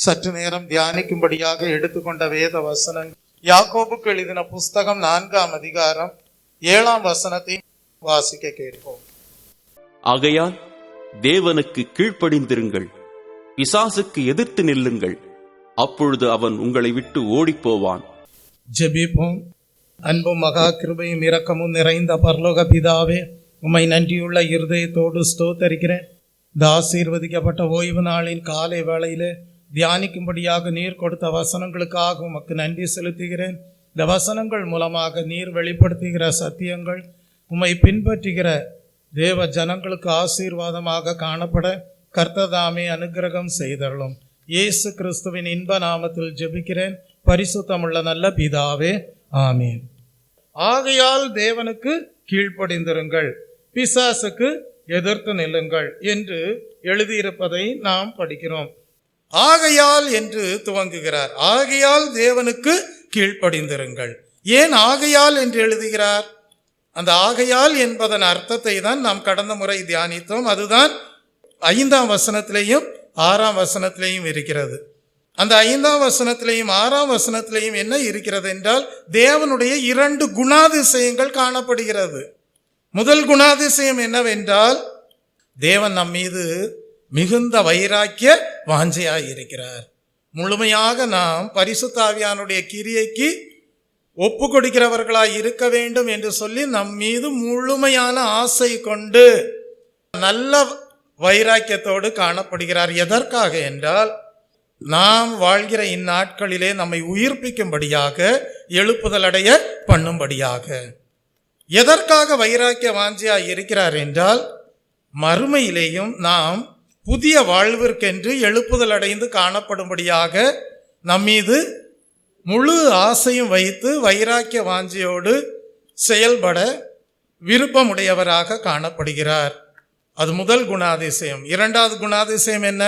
சற்று நேரம் தியானிக்கும்படியாக எடுத்துக்கொண்ட வேத வசனங்கள் யாக்கோபுக்கு எழுதின புஸ்தகம் 4ஆம் அதிகாரம் 7ஆம் வசனத்தை வாசிக்க கேட்போம். ஆகையால் தேவனுக்கு கீழ்ப்படிந்திருங்கள், பிசாசுக்கு எதிர்த்து நில்லுங்கள், அப்பொழுது அவன் உங்களை விட்டு ஓடிப்போவான். ஜெபிப்போம். அன்பும் மகா கிருபையும் இரக்கமும் நிறைந்த பரலோக பிதாவே, உம்மை நன்றியுள்ள இருதயத்தோடு ஸ்தோத்தரிக்கிறேன். இந்த ஆசீர்வதிக்கப்பட்ட ஓய்வு நாளின் காலை வேளையிலே தியானிக்கும்படியாக நீர் கொடுத்த வசனங்களுக்காக உமக்கு நன்றி செலுத்துகிறேன். இந்த வசனங்கள் மூலமாக நீர் வெளிப்படுத்துகிற சத்தியங்கள் உம்மை பின்பற்றுகிற தேவ ஜனங்களுக்கு ஆசீர்வாதமாக காணப்பட கர்த்ததாமே அனுக்கிரகம் செய்தருளும். இயேசு கிறிஸ்துவின் இன்ப நாமத்தில் ஜெபிக்கிறேன், பரிசுத்தமுள்ள நல்ல பிதாவே, ஆமீன். ஆகையால் தேவனுக்கு கீழ்ப்படிந்திருங்கள், பிசாசுக்கு எதிர்த்து நில்லுங்கள் என்று எழுதியிருப்பதை நாம் படிக்கிறோம். ஆகையால் என்று துவங்குகிறார். ஆகையால் தேவனுக்கு கீழ்ப்படிந்திருங்கள். ஏன் ஆகையால் என்று எழுதுகிறார்? அந்த ஆகையால் என்பதன் அர்த்தத்தை தான் நாம் கடந்த முறை தியானித்தோம். அதுதான் 5ஆம் வசனத்திலேயும் 6ஆம் வசனத்திலேயும் இருக்கிறது. அந்த 5ஆம் வசனத்திலேயும் 6ஆம் வசனத்திலேயும் என்ன இருக்கிறது என்றால், தேவனுடைய 2 குணாதிசயங்கள் காணப்படுகிறது. முதல் குணாதிசயம் என்னவென்றால், தேவன் நம் மீது மிகுந்த வைராக்கிய வாஞ்சையாய் இருக்கிறார். முழுமையாக நாம் பரிசுத்த ஆவியானுடைய கிரியைக்கு ஒப்பு கொடுக்கிறவர்களாய் இருக்க வேண்டும் என்று சொல்லி நம் மீது முழுமையான ஆசை கொண்டு நல்ல வைராக்கியத்தோடு காணப்படுகிறார். எதற்காக என்றால், நாம் வாழ்கிற இந்நாட்களிலே நம்மை உயிர்ப்பிக்கும்படியாக, எழுப்புதல் அடைய பண்ணும்படியாக. எதற்காக வைராக்கிய வாஞ்சியாய் இருக்கிறார் என்றால், மறுமையிலேயும் நாம் புதிய வாழ்விற்கென்று எழுப்புதல் அடைந்து காணப்படும்படியாக நம்மீது முழு ஆசையும் வைத்து வைராக்கிய வாஞ்சியோடு செயல்பட விருப்பமுடையவராக காணப்படுகிறார். அது முதல் குணாதிசயம். 2வது குணாதிசயம் என்ன?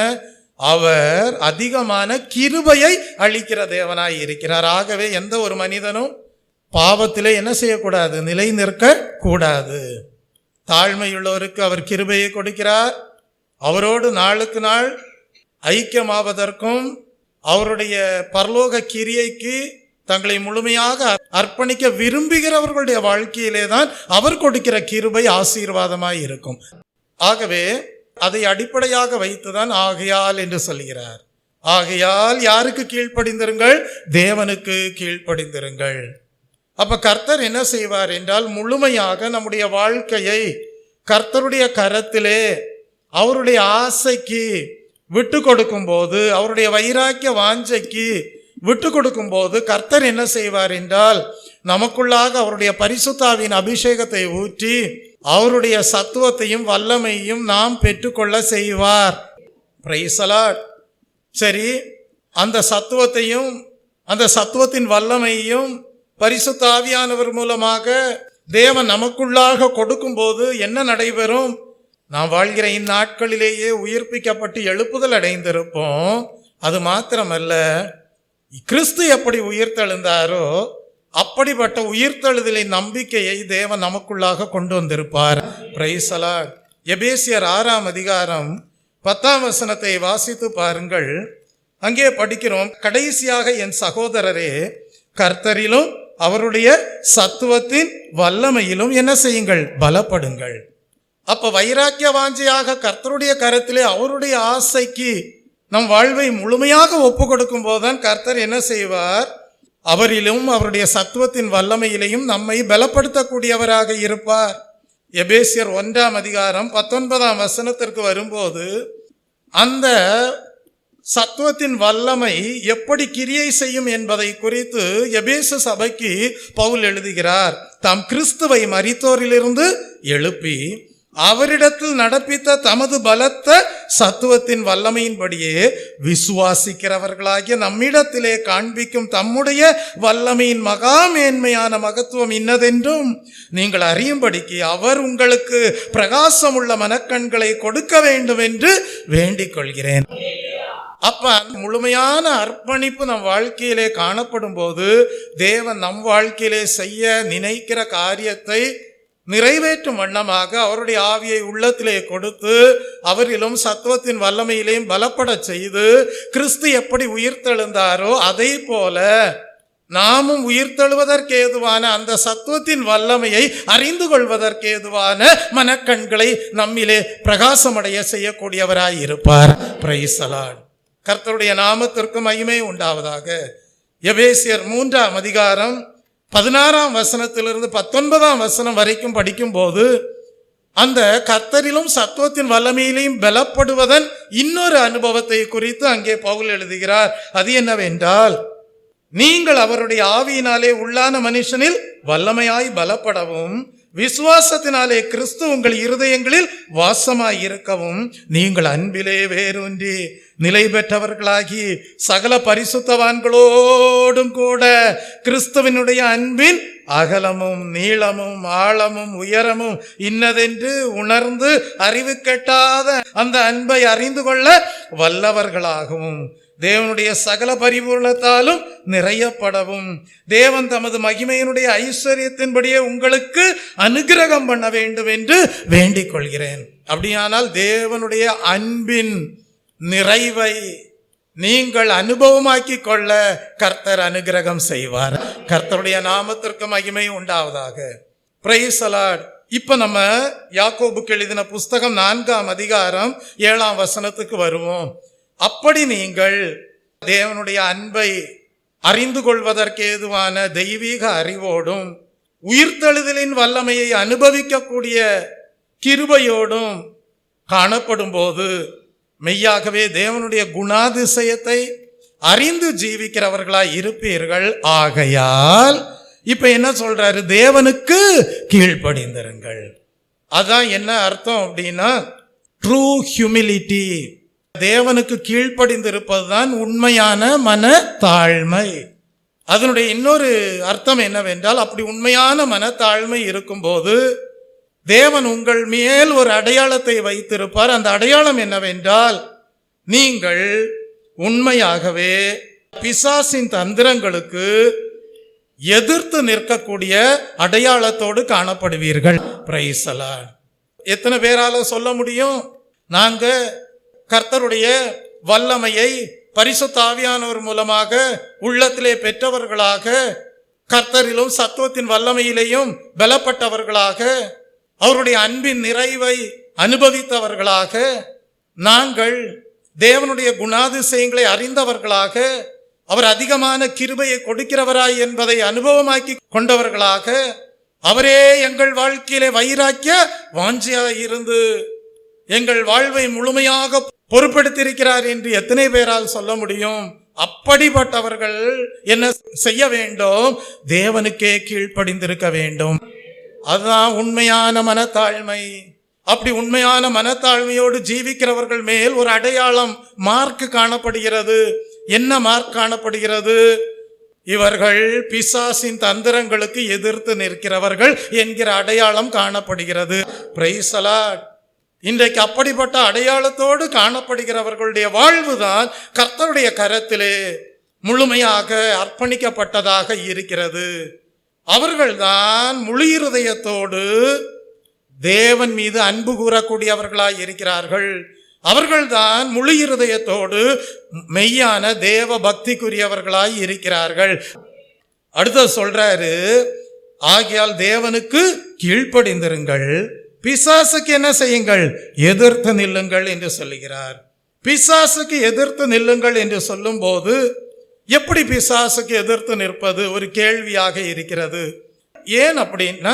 அவர் அதிகமான கிருபையை அளிக்கிற தேவனாய் இருக்கிறார். ஆகவே எந்த ஒரு மனிதனும் பாவத்திலே என்ன செய்யக்கூடாது? நிலை நிற்க கூடாது. தாழ்மையுள்ளவருக்கு அவர் கிருபையை கொடுக்கிறார். அவரோடு நாளுக்கு நாள் ஐக்கியமாவதற்கும் அவருடைய பரலோக கிரியைக்கு தங்களை முழுமையாக அர்ப்பணிக்க விரும்புகிறவர்களுடைய வாழ்க்கையிலே தான் அவர் கொடுக்கிற கிருபை ஆசீர்வாதமாய் இருக்கும். ஆகவே அதை அடிப்படையாக வைத்துதான் ஆகையால் என்று சொல்கிறார். ஆகையால் யாருக்கு கீழ்ப்படிந்திருங்கள்? தேவனுக்கு கீழ்ப்படிந்திருங்கள். அப்ப கர்த்தர் என்ன செய்வார் என்றால், முழுமையாக நம்முடைய வாழ்க்கையை கர்த்தருடைய கரத்திலே அவருடைய ஆசைக்கு விட்டு கொடுக்கும் போது, அவருடைய வைராக்கிய வாஞ்சைக்கு விட்டு கொடுக்கும் போது கர்த்தர் என்ன செய்வார் என்றால், நமக்குள்ளாக அவருடைய பரிசுத்தாவின் அபிஷேகத்தை ஊற்றி அவருடைய சத்துவத்தையும் வல்லமையும் நாம் பெற்றுக்கொள்ள செய்வார். Praise the Lord. சரி, அந்த சத்துவத்தையும் அந்த சத்துவத்தின் வல்லமையும் பரிசுத்த ஆவியானவர் மூலமாக தேவன் நமக்குள்ளாக கொடுக்கும் போது என்ன நடைபெறும்? நாம் வாழ்கிற இந்நாட்களிலேயே உயிர்ப்பிக்கப்பட்டு எழுப்புதல் அடைந்திருப்போம். அது மாத்திரமல்ல, கிறிஸ்து எப்படி உயிர்த்தெழுந்தாரோ அப்படிப்பட்ட உயிர்த்தெழுதலின் நம்பிக்கையை தேவன் நமக்குள்ளாக கொண்டு வந்திருப்பார். Praise the Lord. எபேசியர் 6ஆம் அதிகாரம் 10ஆம் வசனத்தை வாசித்து பாருங்கள். அங்கே படிக்கிறோம், கடைசியாக என் சகோதரரே, கர்த்தரிலும் அவருடைய சத்துவத்தின் வல்லமையிலும் என்ன செய்யுங்கள்? பலப்படுங்கள். அப்ப வைராக்கிய வாஞ்சையாக கர்த்தருடைய கரத்திலே அவருடைய ஆசைக்கு நம் வாழ்வை முழுமையாக ஒப்பு கொடுக்கும் போதுதான் கர்த்தர் என்ன செய்வார்? அவரிலும் அவருடைய சத்துவத்தின் வல்லமையிலையும் நம்மை பலப்படுத்தக்கூடியவராக இருப்பார். எபேசியர் 1ஆம் அதிகாரம் 19ஆம் வசனத்திற்கு வரும்போது, அந்த சத்துவத்தின் வல்லமை எப்படி கிரியை செய்யும் என்பதை குறித்து எபேசு சபைக்கு பவுல் எழுதுகிறார். தாம் கிறிஸ்துவை மரித்தோரிலிருந்து எழுப்பி அவரிடத்தில் நடப்பித்த தமது பலத்த சத்துவத்தின் வல்லமையின்படியே விசுவாசிக்கிறவர்களாகிய நம்மிடத்திலே காண்பிக்கும் தம்முடைய வல்லமையின் மகா மேன்மையான மகத்துவம் இன்னதென்றும் நீங்கள் அறியும்படிக்கு அவர் உங்களுக்கு பிரகாசமுள்ள மனக்கண்களை கொடுக்க வேண்டும் என்று வேண்டிக் கொள்கிறேன். அப்ப முழுமையான அர்ப்பணிப்பு நம் வாழ்க்கையிலே காணப்படும் போது தேவன் நம் வாழ்க்கையிலே செய்ய நினைக்கிற காரியத்தை நிறைவேற்றும் வண்ணமாக அவருடைய ஆவியை உள்ளத்திலே கொடுத்து அவரிலும் சத்துவத்தின் வல்லமையிலேயும் பலப்பட செய்து கிறிஸ்து எப்படி உயிர்த்தெழுந்தாரோ அதை போல நாமும் உயிர்த்தெழுவதற்கு ஏதுவான அந்த சத்துவத்தின் வல்லமையை அறிந்து கொள்வதற்கு ஏதுவான மனக்கண்களை நம்மிலே பிரகாசமடைய செய்யக்கூடியவராய் இருப்பார். Praise the Lord. கர்த்தருடைய நாமத்திற்கு மகிமை உண்டாவதாக. எபேசியர் 3ஆம் அதிகாரம் 16ஆம் வசனத்திலிருந்து 19ஆம் வசனம் வரைக்கும் படிக்கும் போது அந்த கர்த்தரிலும் சத்துவத்தின் வல்லமையிலையும் பலப்படுவதன் இன்னொரு அனுபவத்தை குறித்து அங்கே பவுல் எழுதுகிறார். அது என்னவென்றால், நீங்கள் அவருடைய ஆவியினாலே உள்ளான மனுஷனில் வல்லமையாய் பலப்படவும் விசுவாசத்தினாலே கிறிஸ்து உங்கள் இருதயங்களில் வாசமாய் இருக்கவும் நீங்கள் அன்பிலே வேரூன்றி நிலை பெற்றவர்களாகி சகல பரிசுத்தவான்களோடும் கூட கிறிஸ்துவினுடைய அன்பின் அகலமும் நீளமும் ஆழமும் உயரமும் இன்னதென்று உணர்ந்து அறிவு கெட்டாத அந்த அன்பை அறிந்து கொள்ள வல்லவர்களாகவும் தேவனுடைய சகல பரிபூரணத்தாலும் நிறையப்படவும் தேவன் தமது மகிமையினுடைய ஐஸ்வர்யத்தின்படியே உங்களுக்கு அனுக்கிரகம் பண்ண வேண்டும் என்று வேண்டிக் கொள்கிறேன். அப்படியானால் தேவனுடைய அன்பின் நிறைவை நீங்கள் அனுபவமாக்கி கொள்ள கர்த்தர் அனுக்கிரகம் செய்வார். கர்த்தருடைய நாமத்திற்கு மகிமை உண்டாவதாக. Praise the Lord. இப்ப நம்ம யாக்கோபுக்கு எழுதின புஸ்தகம் 4ஆம் அதிகாரம் 7ஆம் வசனத்துக்கு வருவோம். அப்படி நீங்கள் தேவனுடைய அன்பை அறிந்து கொள்வதற்கு ஏதுவான தெய்வீக அறிவோடும் உயிர்த்தெழுதலின் வல்லமையை அனுபவிக்கக்கூடிய கிருபையோடும் காணப்படும் போது மெய்யாகவே தேவனுடைய குணாதிசயத்தை அறிந்து ஜீவிக்கிறவர்களாய் இருப்பீர்கள். ஆகையால் இப்ப என்ன சொல்றாரு? தேவனுக்கு கீழ்ப்படிந்திருங்கள். அதான் என்ன அர்த்தம் அப்படின்னா, ட்ரூ ஹியூமிலிட்டி. தேவனுக்கு கீழ்ப்படிந்திருப்பதுதான் உண்மையான மன தாழ்மை. அதனுடைய இன்னொரு அர்த்தம் என்னவென்றால், அப்படி உண்மையான மனத்தாழ்மை இருக்கும்போது தேவன் உங்கள் மேல் ஒரு அடையாளத்தை வைத்திருப்பார். அந்த அடையாளம் என்னவென்றால், நீங்கள் உண்மையாகவே பிசாசின் தந்திரங்களுக்கு எதிர்த்து நிற்கக்கூடிய அடையாளத்தோடு காணப்படுவீர்கள். Praise the Lord. எத்தனை பேரால சொல்ல முடியும், நாங்க கர்த்தருடைய வல்லமையை பரிசுத்த ஆவியானவர் மூலமாக உள்ளத்திலே பெற்றவர்களாக, கர்த்தரிலும் சத்துவத்தின் வல்லமையிலேயும் பலப்பட்டவர்களாக, அவருடைய அன்பின் நிறைவை அனுபவித்தவர்களாக, நாங்கள் தேவனுடைய குணாதிசயங்களை அறிந்தவர்களாக, அவர் அதிகமான கிருபையை கொடுக்கிறவராய் என்பதை அனுபவமாக்கி கொண்டவர்களாக, அவரே எங்கள் வாழ்க்கையிலே வைராக்கிய வாஞ்சியாக இருந்து எங்கள் வாழ்வை முழுமையாக பொறுப்பெடுத்திருக்கிறார் என்று எத்தனை பேரால் சொல்ல முடியும்? அப்படிப்பட்டவர்கள் என்ன செய்ய வேண்டும்? தேவனுக்கே கீழ்ப்படிந்திருக்க வேண்டும். அதுதான் உண்மையான மனத்தாழ்மை. அப்படி உண்மையான மனத்தாழ்மையோடு ஜீவிக்கிறவர்கள் மேல் ஒரு அடையாளம், மார்க் காணப்படுகிறது. என்ன மார்க் காணப்படுகிறது? இவர்கள் பிசாசின் தந்திரங்களுக்கு எதிர்த்து நிற்கிறவர்கள் என்கிற அடையாளம் காணப்படுகிறது. Praise the Lord. இன்றைக்கு அப்படிப்பட்ட அடையாளத்தோடு காணப்படுகிறவர்களுடைய வாழ்வுதான் கர்த்தருடைய கரத்திலே முழுமையாக அர்ப்பணிக்கப்பட்டதாக இருக்கிறது. அவர்கள்தான் முழு இருதயத்தோடு தேவன் மீது அன்பு கூறக்கூடியவர்களாய் இருக்கிறார்கள். அவர்கள்தான் முழு இருதயத்தோடு மெய்யான தேவ பக்திக்குரியவர்களாய் இருக்கிறார்கள். அடுத்த சொல்றாரு, ஆகையால் தேவனுக்கு கீழ்ப்படிந்திருங்கள், பிசாசுக்கு என்ன செய்யுங்கள்? எதிர்த்து நில்லுங்கள் என்று சொல்லுகிறார். பிசாசுக்கு எதிர்த்து நில்லுங்கள் என்று சொல்லும் போது எப்படி பிசாசுக்கு எதிர்த்து நிற்பது ஒரு கேள்வியாக இருக்கிறது. ஏன் அப்படின்னா,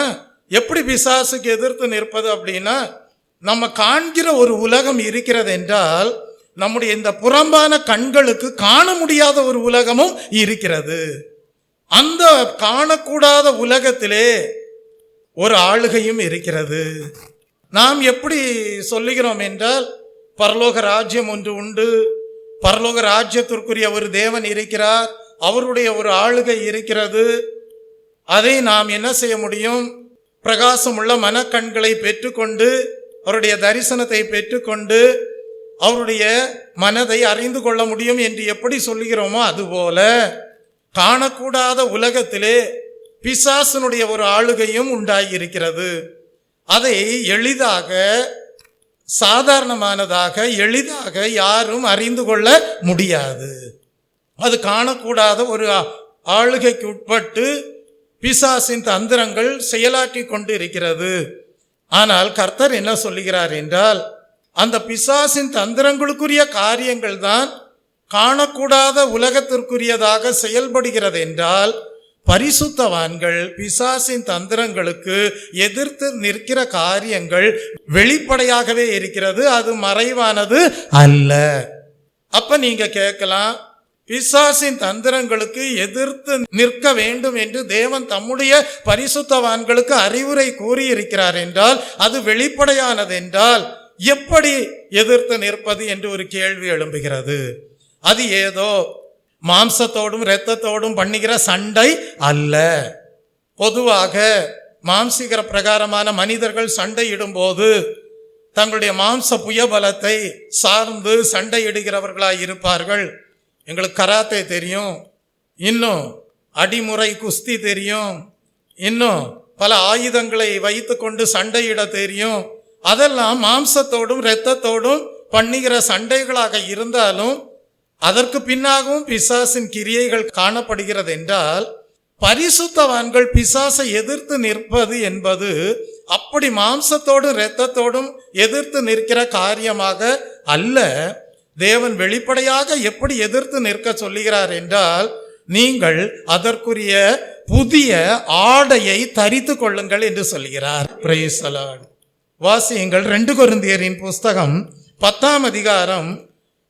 எப்படி பிசாசுக்கு எதிர்த்து நிற்பது அப்படின்னா, நம்ம காண்கிற ஒரு உலகம் இருக்கிறது என்றால் நம்முடைய இந்த புறம்பான கண்களுக்கு காண முடியாத ஒரு உலகமும் இருக்கிறது. அந்த காணக்கூடாத உலகத்திலே ஒரு ஆளுகையும் இருக்கிறது. நாம் எப்படி சொல்லுகிறோம் என்றால், பரலோக ராஜ்யம் ஒன்று உண்டு, பரலோக ராஜ்யத்திற்குரிய ஒரு தேவன் இருக்கிறார், அவருடைய ஒரு ஆளுகை இருக்கிறது. அதை நாம் என்ன செய்ய முடியும்? பிரகாசமுள்ள மனக்கண்களை பெற்றுக்கொண்டு, அவருடைய தரிசனத்தை பெற்றுக்கொண்டு அவருடைய மனதை அறிந்து கொள்ள முடியும் என்று எப்படி சொல்லுகிறோமோ அதுபோல காணக்கூடாத உலகத்திலே பிசாசனுடைய ஒரு ஆளுகையும் உண்டாகி இருக்கிறது. அதை எளிதாக, சாதாரணமானதாக, எளிதாக யாரும் அறிந்து கொள்ள முடியாது. அது காணக்கூடாத ஒரு ஆளுகைக்கு உட்பட்டு பிசாசின் தந்திரங்கள் செயலாற்றி கொண்டு இருக்கிறது. ஆனால் கர்த்தர் என்ன சொல்லுகிறார் என்றால், அந்த பிசாசின் தந்திரங்களுக்குரிய காரியங்கள் தான் காணக்கூடாத உலகத்திற்குரியதாக செயல்படுகிறது என்றால், பரிசுத்தவான்கள் பிசாசின் தந்திரங்களுக்கு எதிர்த்து நிற்கிற காரியங்கள் வெளிப்படையாகவே இருக்கிறது, அது மறைவானது அல்ல. அப்ப நீங்க கேட்கலாம், பிசாசின் தந்திரங்களுக்கு எதிர்த்து நிற்க வேண்டும் என்று தேவன் தம்முடைய பரிசுத்தவான்களுக்கு அறிவுரை கூறியிருக்கிறார் என்றால், அது வெளிப்படையானது என்றால் எப்படி எதிர்த்து நிற்பது என்று ஒரு கேள்வி எழும்புகிறது. அது ஏதோ மாம்சத்தோடும் இரத்தத்தோடும் பண்ணுகிற சண்டை அல்ல. பொதுவாக மாம்சீக பிரகாரமான மனிதர்கள் சண்டையிடும் போது தங்களுடைய மாம்ச புயபலத்தை சார்ந்து சண்டையிடுகிறவர்களாய் இருப்பார்கள். எங்களுக்கு கராத்தே தெரியும், இன்னும் அடிமுறை குஸ்தி தெரியும், இன்னும் பல ஆயுதங்களை வைத்து கொண்டு சண்டையிட தெரியும். அதெல்லாம் மாம்சத்தோடும் இரத்தத்தோடும் பண்ணுகிற சண்டைகளாக இருந்தாலும் அதற்கு பின்னாகவும் பிசாசின் கிரியைகள் காணப்படுகிறது என்றால், பரிசுத்தவான்கள் பிசாசை எதிர்த்து நிற்பது என்பது அப்படி மாம்சத்தோடும் இரத்தத்தோடும் எதிர்த்து நிற்கிற காரியமாக அல்ல. தேவன் வெளிப்படையாக எப்படி எதிர்த்து நிற்க சொல்லுகிறார் என்றால், நீங்கள் அதற்குரிய புதிய ஆடையை தரித்து கொள்ளுங்கள் என்று சொல்கிறார். Praise the Lord. வாசியுங்கள் 2 கொரிந்தியரின் புஸ்தகம் 10ஆம் அதிகாரம்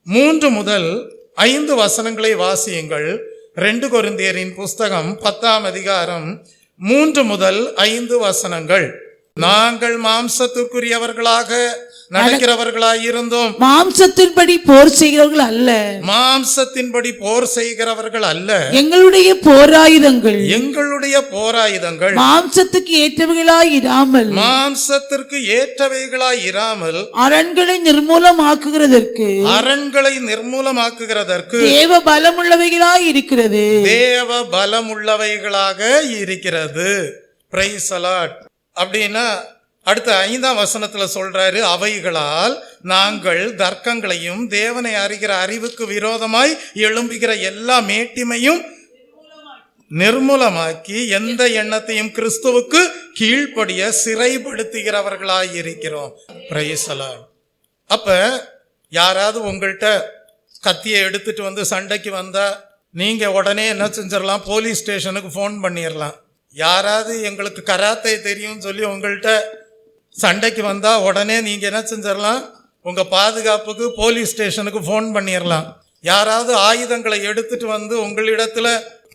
3 முதல் 5 வசனங்களை வாசியுங்கள். 2 கொரிந்தியரின் புஸ்தகம் 10ஆம் அதிகாரம் 3 முதல் 5 வசனங்கள். நாங்கள் மாம்சத்துக்குரியவர்களாக நடக்கிறவர்களாய் இருந்தோம், மாம்சத்தின்படி போர் செய்கிறவர்கள் அல்ல, மாம்சத்தின்படி போர் செய்கிறவர்கள் அல்ல. எங்களுடைய போராயுதங்கள் மாம்சத்துக்கு ஏற்றவைகளாய் இராமல், மாம்சத்திற்கு ஏற்றவைகளாய் இராமல் அரண்களை நிர்மூலமாக்குகிறதற்கு தேவ பலமுள்ளவைகளாய் இருக்கிறது, தேவ பலமுள்ளவைகளாக இருக்கிறது. Praise the Lord. அப்படின்னா அடுத்த 5ஆம் வசனத்துல சொல்றாரு, அவைகளால் நாங்கள் தர்க்கங்களையும் தேவனை அறிகிற அறிவுக்கு விரோதமாய் எழும்புகிற எல்லா மேட்டிமையும் நிர்மூலமாக்கி எந்த எண்ணத்தையும் கிறிஸ்துவுக்கு கீழ்ப்படிய சிறைப்படுத்துகிறவர்களாய் இருக்கிறோம். Praise the Lord. அப்ப யாராவது உங்கள்கிட்ட கத்தியை எடுத்துட்டு வந்து சண்டைக்கு வந்தா நீங்க உடனே என்ன செஞ்சிடலாம், போலீஸ் ஸ்டேஷனுக்கு ஃபோன் பண்ணிடலாம். யாராவது எங்களுக்கு கராத்தே தெரியும் சொல்லி உங்கள்கிட்ட சண்டைக்கு வந்தா உடனே நீங்க என்ன செஞ்சிடலாம், உங்க பாதுகாப்புக்கு போலீஸ் ஸ்டேஷனுக்கு ஃபோன் பண்ணிடலாம். யாராவது ஆயுதங்களை எடுத்துட்டு வந்து உங்களிடத்துல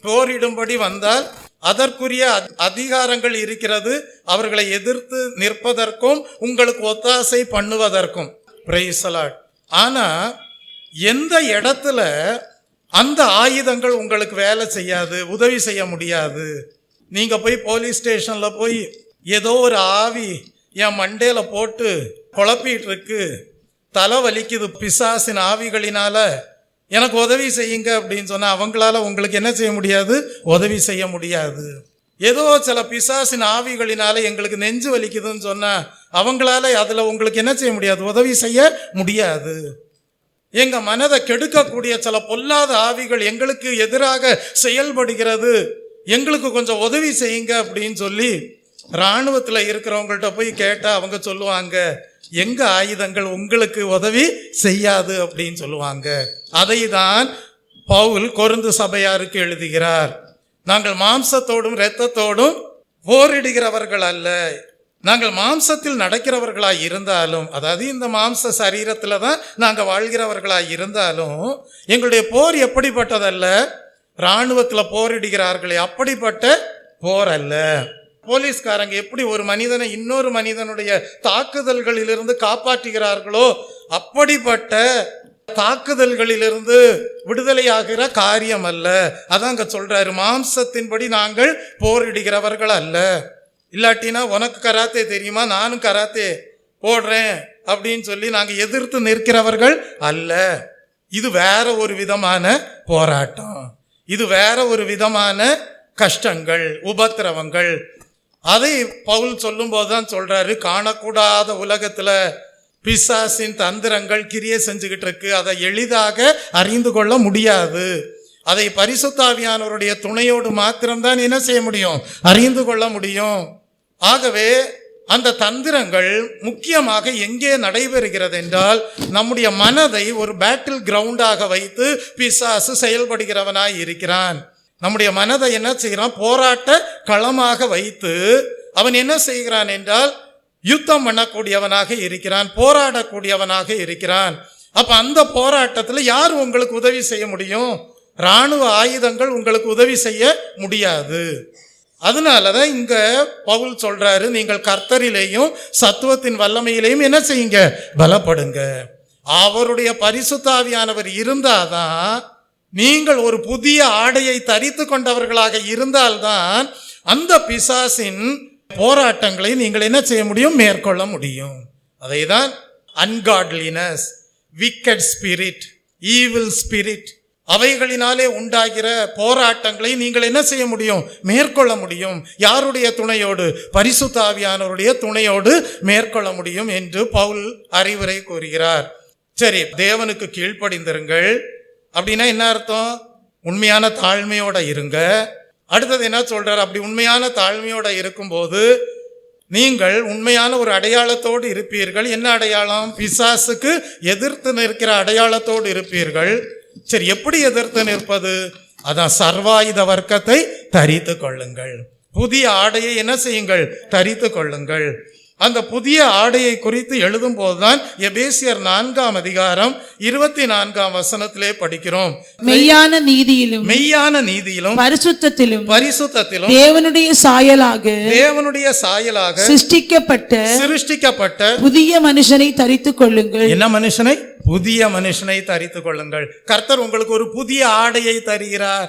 போரிடும்படி வந்தால் அதற்குரிய அதிகாரங்கள் இருக்கிறது, அவர்களை எதிர்த்து நிற்பதற்கும் உங்களுக்கு ஒத்தாசை பண்ணுவதற்கும். Praise the Lord. ஆனா எந்த இடத்துல அந்த ஆயுதங்கள் உங்களுக்கு வேலை செய்யாது, உதவி செய்ய முடியாது. நீங்க போய் போலீஸ் ஸ்டேஷன்ல போய் ஏதோ ஒரு ஆவி என் மண்டையில போட்டு குழப்பிட்டு இருக்கு, தலை வலிக்குது பிசாசின் ஆவிகளினால, எனக்கு உதவி செய்யுங்க அப்படின்னு சொன்னா அவங்களால உங்களுக்கு என்ன செய்ய முடியாது, உதவி செய்ய முடியாது. ஏதோ சில பிசாசின் ஆவிகளினால எங்களுக்கு நெஞ்சு வலிக்குதுன்னு சொன்னா அவங்களால அதுல உங்களுக்கு என்ன செய்ய முடியாது, உதவி செய்ய முடியாது. எங்க மனதை கெடுக்கக்கூடிய சில பொல்லாத ஆவிகள் எங்களுக்கு எதிராக செயல்படுகிறது, எங்களுக்கு கொஞ்சம் உதவி செய்யுங்க அப்படின்னு சொல்லி இராணுவத்துல இருக்கிறவங்கள்ட்ட போய் கேட்டா அவங்க சொல்லுவாங்க, எங்க ஆயுதங்கள் உங்களுக்கு உதவி செய்யாது அப்படின்னு சொல்லுவாங்க. அதை தான் பவுல் கொரிந்து சபையாருக்கு எழுதுகிறார். நாங்கள் மாம்சத்தோடும் இரத்தத்தோடும் போரிடுகிறவர்கள் அல்ல, நாங்கள் மாம்சத்தில் நடக்கிறவர்களாய் இருந்தாலும், அதாவது இந்த மாம்ச சரீரத்துல தான் நாங்கள் வாழ்கிறவர்களாய் இருந்தாலும் எங்களுடைய போர் எப்படிப்பட்டதல்ல, இராணுவத்துல போரிடுகிறார்களே அப்படிப்பட்ட போர் அல்ல. போலீஸ்காரங்க எப்படி ஒரு மனிதனை இன்னொரு மனிதனுடைய தாக்குதல்களிலிருந்து காப்பாற்றுகிறார்களோ அப்படிப்பட்ட தாக்குதல்களிலிருந்து விடுதலையாகிற காரியம் அல்ல. அதாங்க சொல்றாரு, மாம்சத்தின்படி நாங்கள் போரிடுகிறவர்கள் அல்ல. இல்லாட்டினா உனக்கு கராத்தே தெரியுமா, நானும் கராத்தே போடுறேன் அப்படின்னு சொல்லி நாங்க எதிர்த்து நிற்கிறவர்கள் அல்ல. இது வேற ஒரு விதமான போராட்டம், இது வேற ஒரு விதமான கஷ்டங்கள், உபத்திரவங்கள். அதை பவுல் சொல்லும் போதுதான் சொல்றாரு, காணக்கூடாத உலகத்துல பிசாசின் தந்திரங்கள் கிரியை செஞ்சுக்கிட்டு இருக்கு, அதை எளிதாக அறிந்து கொள்ள முடியாது. அதை பரிசுத்தாவியானவருடைய துணையோடு மாத்திரம்தான் என்ன செய்ய முடியும், அறிந்து கொள்ள முடியும். ஆகவே அந்த தந்திரங்கள் முக்கியமாக எங்கே நடைபெறுகிறது என்றால், நம்முடைய மனதை ஒரு பேட்டில் கிரவுண்டாக வைத்து பிசாசு செயல்படுகிறவனாய் இருக்கிறான். நம்முடைய மனதை என்ன செய்கிறான், போராட்ட களமாக வைத்து அவன் என்ன செய்கிறான் என்றால் யுத்தம் பண்ணக்கூடியவனாக இருக்கிறான், போராடக்கூடியவனாக இருக்கிறான். அப்ப அந்த போராட்டத்தில் யார் உங்களுக்கு உதவி செய்ய முடியும்? இராணுவ ஆயுதங்கள் உங்களுக்கு உதவி செய்ய முடியாது. அதனாலதான் இங்க பவுல் சொல்றாரு, நீங்கள் கர்த்தரிலேயும் சத்துவத்தின் வல்லமையிலேயும் என்ன செய்யுங்க, பலப்படுங்க. அவருடைய பரிசுத்தாவியானவர் இருந்தாதான், நீங்கள் ஒரு புதிய ஆடையை தரித்து கொண்டவர்களாக இருந்தால்தான் அந்த பிசாசின் போராட்டங்களை நீங்கள் என்ன செய்ய முடியும், மேற்கொள்ள முடியும். அதைதான் ungodliness, wicked spirit, evil spirit, அவைகளினாலே உண்டாகிற போராட்டங்களை நீங்கள் என்ன செய்ய முடியும், மேற்கொள்ள முடியும். யாருடைய துணையோடு? பரிசுத்தாவியானவருடைய துணையோடு மேற்கொள்ள முடியும் என்று பவுல் அறிவுரை கூறுகிறார். சரி, தேவனுக்கு கீழ்ப்படிந்திருங்கள் அப்படின்னா என்ன அர்த்தம்? உண்மையான தாழ்மையோட இருங்க. அடுத்தது என்ன சொல்றார்? அப்படி உண்மையான தாழ்மையோட இருக்கும்போது நீங்கள் உண்மையான ஒரு அடையாளத்தோடு இருப்பீர்கள். என்ன அடையாளம்? பிசாசுக்கு எதிர்த்து நிற்கிற அடையாளத்தோடு இருப்பீர்கள். சரி, எப்படி எதிர்த்து நிற்பது? அதான் சர்வாயுத வர்க்கத்தை தரித்து கொள்ளுங்கள். புதிய ஆடையை என்ன செய்யுங்கள், தரித்து கொள்ளுங்கள். அந்த புதிய ஆடையை குறித்து எழுதும் போதுதான் எபேசியர் 4ஆம் அதிகாரம் 24ஆம் வசனத்திலே படிக்கிறோம். மெய்யான நீதியிலும் பரிசுத்தத்திலும் தேவனுடைய சாயலாக சிருஷ்டிக்கப்பட்ட புதிய மனுஷனை தரித்துக் கொள்ளுங்கள். என்ன மனுஷனை? புதிய மனுஷனை தரித்துக் கொள்ளுங்கள். கர்த்தர் உங்களுக்கு ஒரு புதிய ஆடையை தருகிறார்.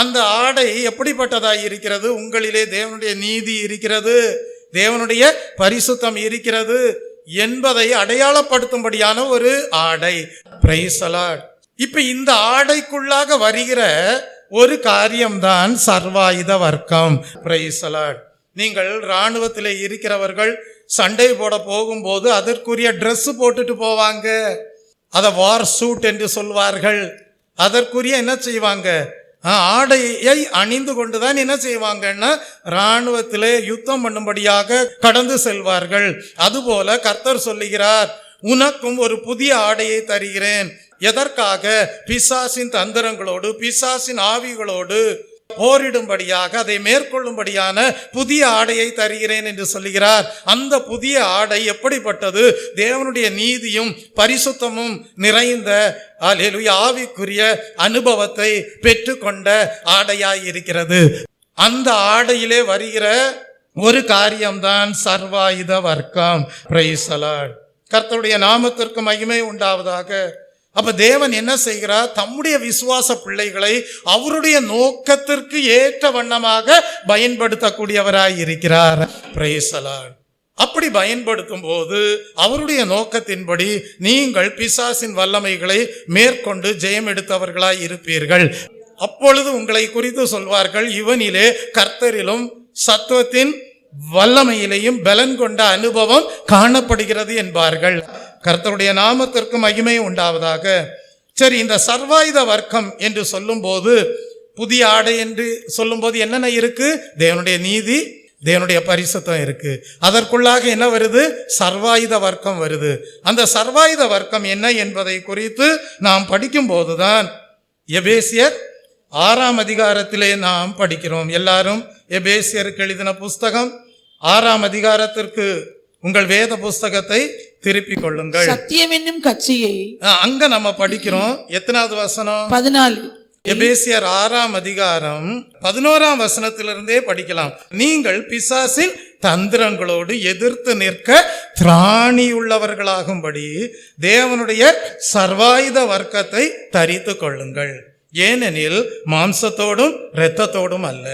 அந்த ஆடை எப்படிப்பட்டதாய் இருக்கிறது? உங்களிலே தேவனுடைய நீதி இருக்கிறது, தேவனுடைய பரிசுத்தம் இருக்கிறது என்பதை அடையாளப்படுத்தும்படியான ஒரு ஆடை. Praise the Lord. இப்ப இந்த ஆடைக்குள்ளாக வருகிற ஒரு காரியம்தான் சர்வாயுத வர்க்கம். Praise the Lord. நீங்கள் இராணுவத்திலே இருக்கிறவர்கள் சண்டை போட போகும்போது அதற்குரிய ட்ரெஸ் போட்டுட்டு போவாங்க. அதை வார் சூட் என்று சொல்வார்கள். அதற்குரிய என்ன செய்வாங்க, ஆடையை அணிந்து கொண்டுதான் என்ன செய்வாங்கன்னா இராணுவத்திலே யுத்தம் பண்ணும்படியாக கடந்து செல்வார்கள். அதுபோல கர்த்தர் சொல்லுகிறார், உனக்கும் ஒரு புதிய ஆடையை தருகிறேன். எதற்காக? பிசாசின் தந்திரங்களோடு பிசாசின் ஆவிகளோடு போரிடும்படியாக, அதை மேற்கொள்ளும்படியான புதிய ஆடையை தருகிறேன் என்று சொல்லுகிறார். அந்த புதிய ஆடை எப்படிப்பட்டது? தேவனுடைய நீதியும் பரிசுத்தமும் நிறைந்த ஆவிக்குரிய அனுபவத்தை பெற்றுக்கொண்ட ஆடையாய் இருக்கிறது. அந்த ஆடையிலே வருகிற ஒரு காரியம்தான் சர்வாயுத வர்க்கம். Praise the Lord. கர்த்தருடைய நாமத்திற்கு மகிமை உண்டாவதாக. அப்ப தேவன் என்ன செய்கிறார்? தம்முடைய விசுவாச பிள்ளைகளை அவருடைய நோக்கத்திற்கு ஏற்ற வண்ணமாக பயன்படுத்தக்கூடியவராய் இருக்கிறார். Praise the Lord. அப்படி பயன்படுத்தும் போது அவருடைய நோக்கத்தின்படி நீங்கள் பிசாசின் வல்லமைகளை மேற்கொண்டு ஜெயம் எடுத்தவர்களாய் இருப்பீர்கள். அப்பொழுது உங்களை குறித்து சொல்வார்கள், இவனிலே கர்த்தரிலும் சத்துவத்தின் வல்லமையிலேயும் பலன் கொண்ட அனுபவம் காணப்படுகிறது என்பார்கள். கர்த்தருடைய நாமத்திற்கு மகிமை உண்டாவதாக. சரி, இந்த சர்வாயுத வர்க்கம் என்று சொல்லும் போது, புதிய ஆடை என்று சொல்லும் போது என்னென்ன இருக்கு? தேவனுடைய நீதி, தேவனுடைய பரிசுத்தம் இருக்கு. அதற்குள்ளாக என்ன வருது? சர்வாயுத வர்க்கம் வருது. அந்த சர்வாயுத வர்க்கம் என்ன என்பதை குறித்து நாம் படிக்கும் போதுதான் எபேசியர் 6ஆம் அதிகாரத்திலே நாம் படிக்கிறோம். எல்லாரும் எபேசியருக்கு எழுதின புஸ்தகம் 6ஆம் அதிகாரத்திற்கு உங்கள் வேத புஸ்தகத்தை திருப்பிக் கொள்ளுங்கள். சத்தியம் என்னும் கட்சியை அங்க நம்ம படிக்கிறோம். எத்தனாவது வசனம்? 14. எபேசியர் 6ஆம் அதிகாரம் 11ஆம் வசனத்திலிருந்தே படிக்கலாம். நீங்கள் பிசாசின் தந்திரங்களோடு எதிர்த்து நிற்க திராணி உள்ளவர்களாகும்படி தேவனுடைய சர்வாயுத வர்க்கத்தை தரித்து கொள்ளுங்கள். ஏனெனில் மாம்சத்தோடும் இரத்தத்தோடும் அல்ல,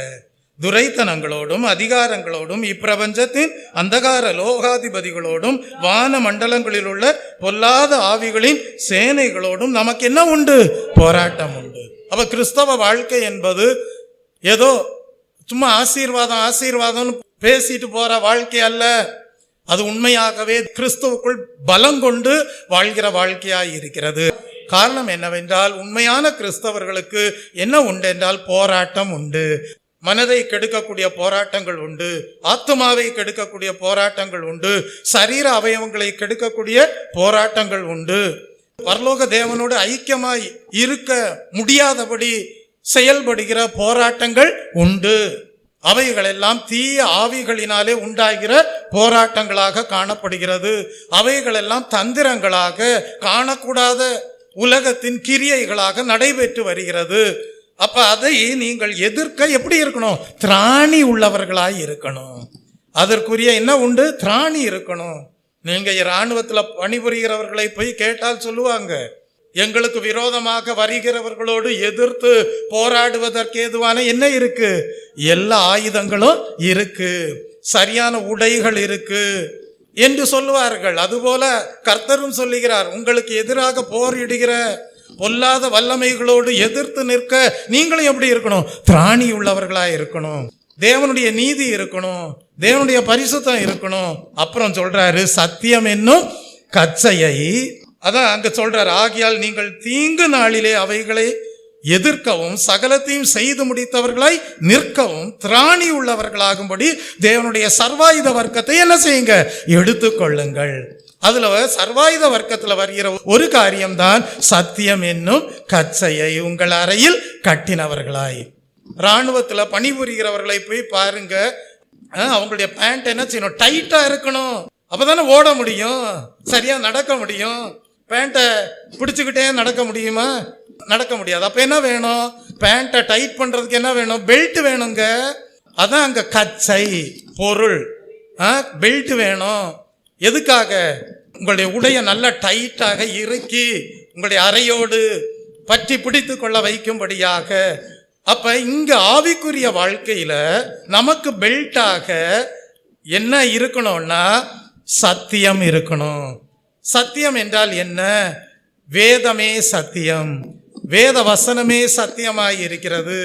துரைத்தனங்களோடும் அதிகாரங்களோடும் இப்பிரபஞ்சத்தின் அந்தகார லோகாதிபதிகளோடும் வான மண்டலங்களில் உள்ள பொல்லாத ஆவிகளின் சேனைகளோடும் நமக்கு என்ன உண்டு? போராட்டம் உண்டு. அப்ப கிறிஸ்தவ வாழ்க்கை என்பது ஏதோ சும்மா ஆசீர்வாதம் ஆசீர்வாதம்னு பேசிட்டு போற வாழ்க்கை அல்ல. அது உண்மையாகவே கிறிஸ்துவுக்குள் பலம் கொண்டு வாழ்கிற வாழ்க்கையாய் இருக்கிறது. காரணம் என்னவென்றால், உண்மையான கிறிஸ்தவர்களுக்கு என்ன உண்டு என்றால் போராட்டம் உண்டு. மனதை கெடுக்கக்கூடிய போராட்டங்கள் உண்டு, ஆத்மாவை கெடுக்கக்கூடிய போராட்டங்கள் உண்டு, சரீர அவயவங்களை கெடுக்கக்கூடிய போராட்டங்கள் உண்டு. பரலோக தேவனோடு ஐக்கியமாய் இருக்க முடியாதபடி செயல்படுகிற போராட்டங்கள் உண்டு. அவைகளெல்லாம் தீய ஆவிகளினாலே உண்டாகிற போராட்டங்களாக காணப்படுகிறது. அவைகளெல்லாம் தந்திரங்களாக, காணக்கூடாத உலகத்தின் கிரியைகளாக நடைபெற்று வருகிறது. அப்ப அதை நீங்கள் எதிர்க்க எப்படி இருக்கணும்? திராணி உள்ளவர்களாய் இருக்கணும். அதற்குரிய என்ன உண்டு? திராணி இருக்கணும். நீங்க இராணுவத்துல பணிபுரிகிறவர்களை போய் கேட்டால் சொல்லுவாங்க, எங்களுக்கு விரோதமாக வருகிறவர்களோடு எதிர்த்து போராடுவதற்கு ஏதுவான என்ன இருக்கு? எல்லா ஆயுதங்களும் இருக்கு, சரியான உடைகள் இருக்கு என்று சொல்லுவார்கள். அதுபோல கர்த்தரும் சொல்லுகிறார், உங்களுக்கு எதிராக போரிடுகிற பொல்லாத வல்லமைகளோடு எதிர்த்து நிற்க நீங்களும் எப்படி இருக்கணும்? திராணி உள்ளவர்களா இருக்கணும். தேவனுடைய நீதி இருக்கணும், தேவனுடைய பரிசுத்தம் இருக்கணும். அப்புறம் சொல்றாரு, சத்தியம் என்னும் கச்சையை, அதான் அங்க சொல்றாரு, ஆகையால் நீங்கள் தீங்கு நாளிலே அவைகளை எதிர்க்கவும் சகலத்தையும் செய்து முடித்தவர்களாய் நிற்கவும் திராணி உள்ளவர்களாகும்படி தேவனுடைய சர்வாயுத வர்க்கத்தை என்ன செய்யுங்க? எடுத்துக்கொள்ளுங்கள். அதுல சர்வாயுத வர்க்கத்துல வருகிற ஒரு காரியம்தான் சத்தியம் என்னும் கச்சையை உங்கள் அறையில் கட்டினவர்களாய். இராணுவத்துல பணிபுரிகிறவர்களை போய் பாருங்க, அவங்களுடைய பேண்ட் என்ன செய்யணும்? டைட்டா இருக்கணும். அப்பதானே ஓட முடியும், சரியா நடக்க முடியும். பேண்ட்டை பிடிச்சுக்கிட்டே நடக்க முடியுமா? நடக்க முடியாது. அப்ப என்ன வேணும்? பேண்ட்டை டைட் பண்றதுக்கு என்ன வேணும்? பெல்ட் வேணுங்க. அதான் அங்க கச்சை பொருள். பெல்ட் வேணும். எதுக்காக? உங்களுடைய உடைய நல்ல டைட்டாக இறுக்கி உங்களுடைய அறையோடு பற்றி பிடித்து கொள்ள வைக்கும்படியாக. அப்ப இங்க ஆவிக்குரிய வாழ்க்கையில நமக்கு பெல்ட்டாக என்ன இருக்கணும்னா சத்தியம் இருக்கணும். சத்தியம் என்றால் என்ன? வேதமே சத்தியம், வேத வசனமே சத்தியமாய் இருக்கிறது.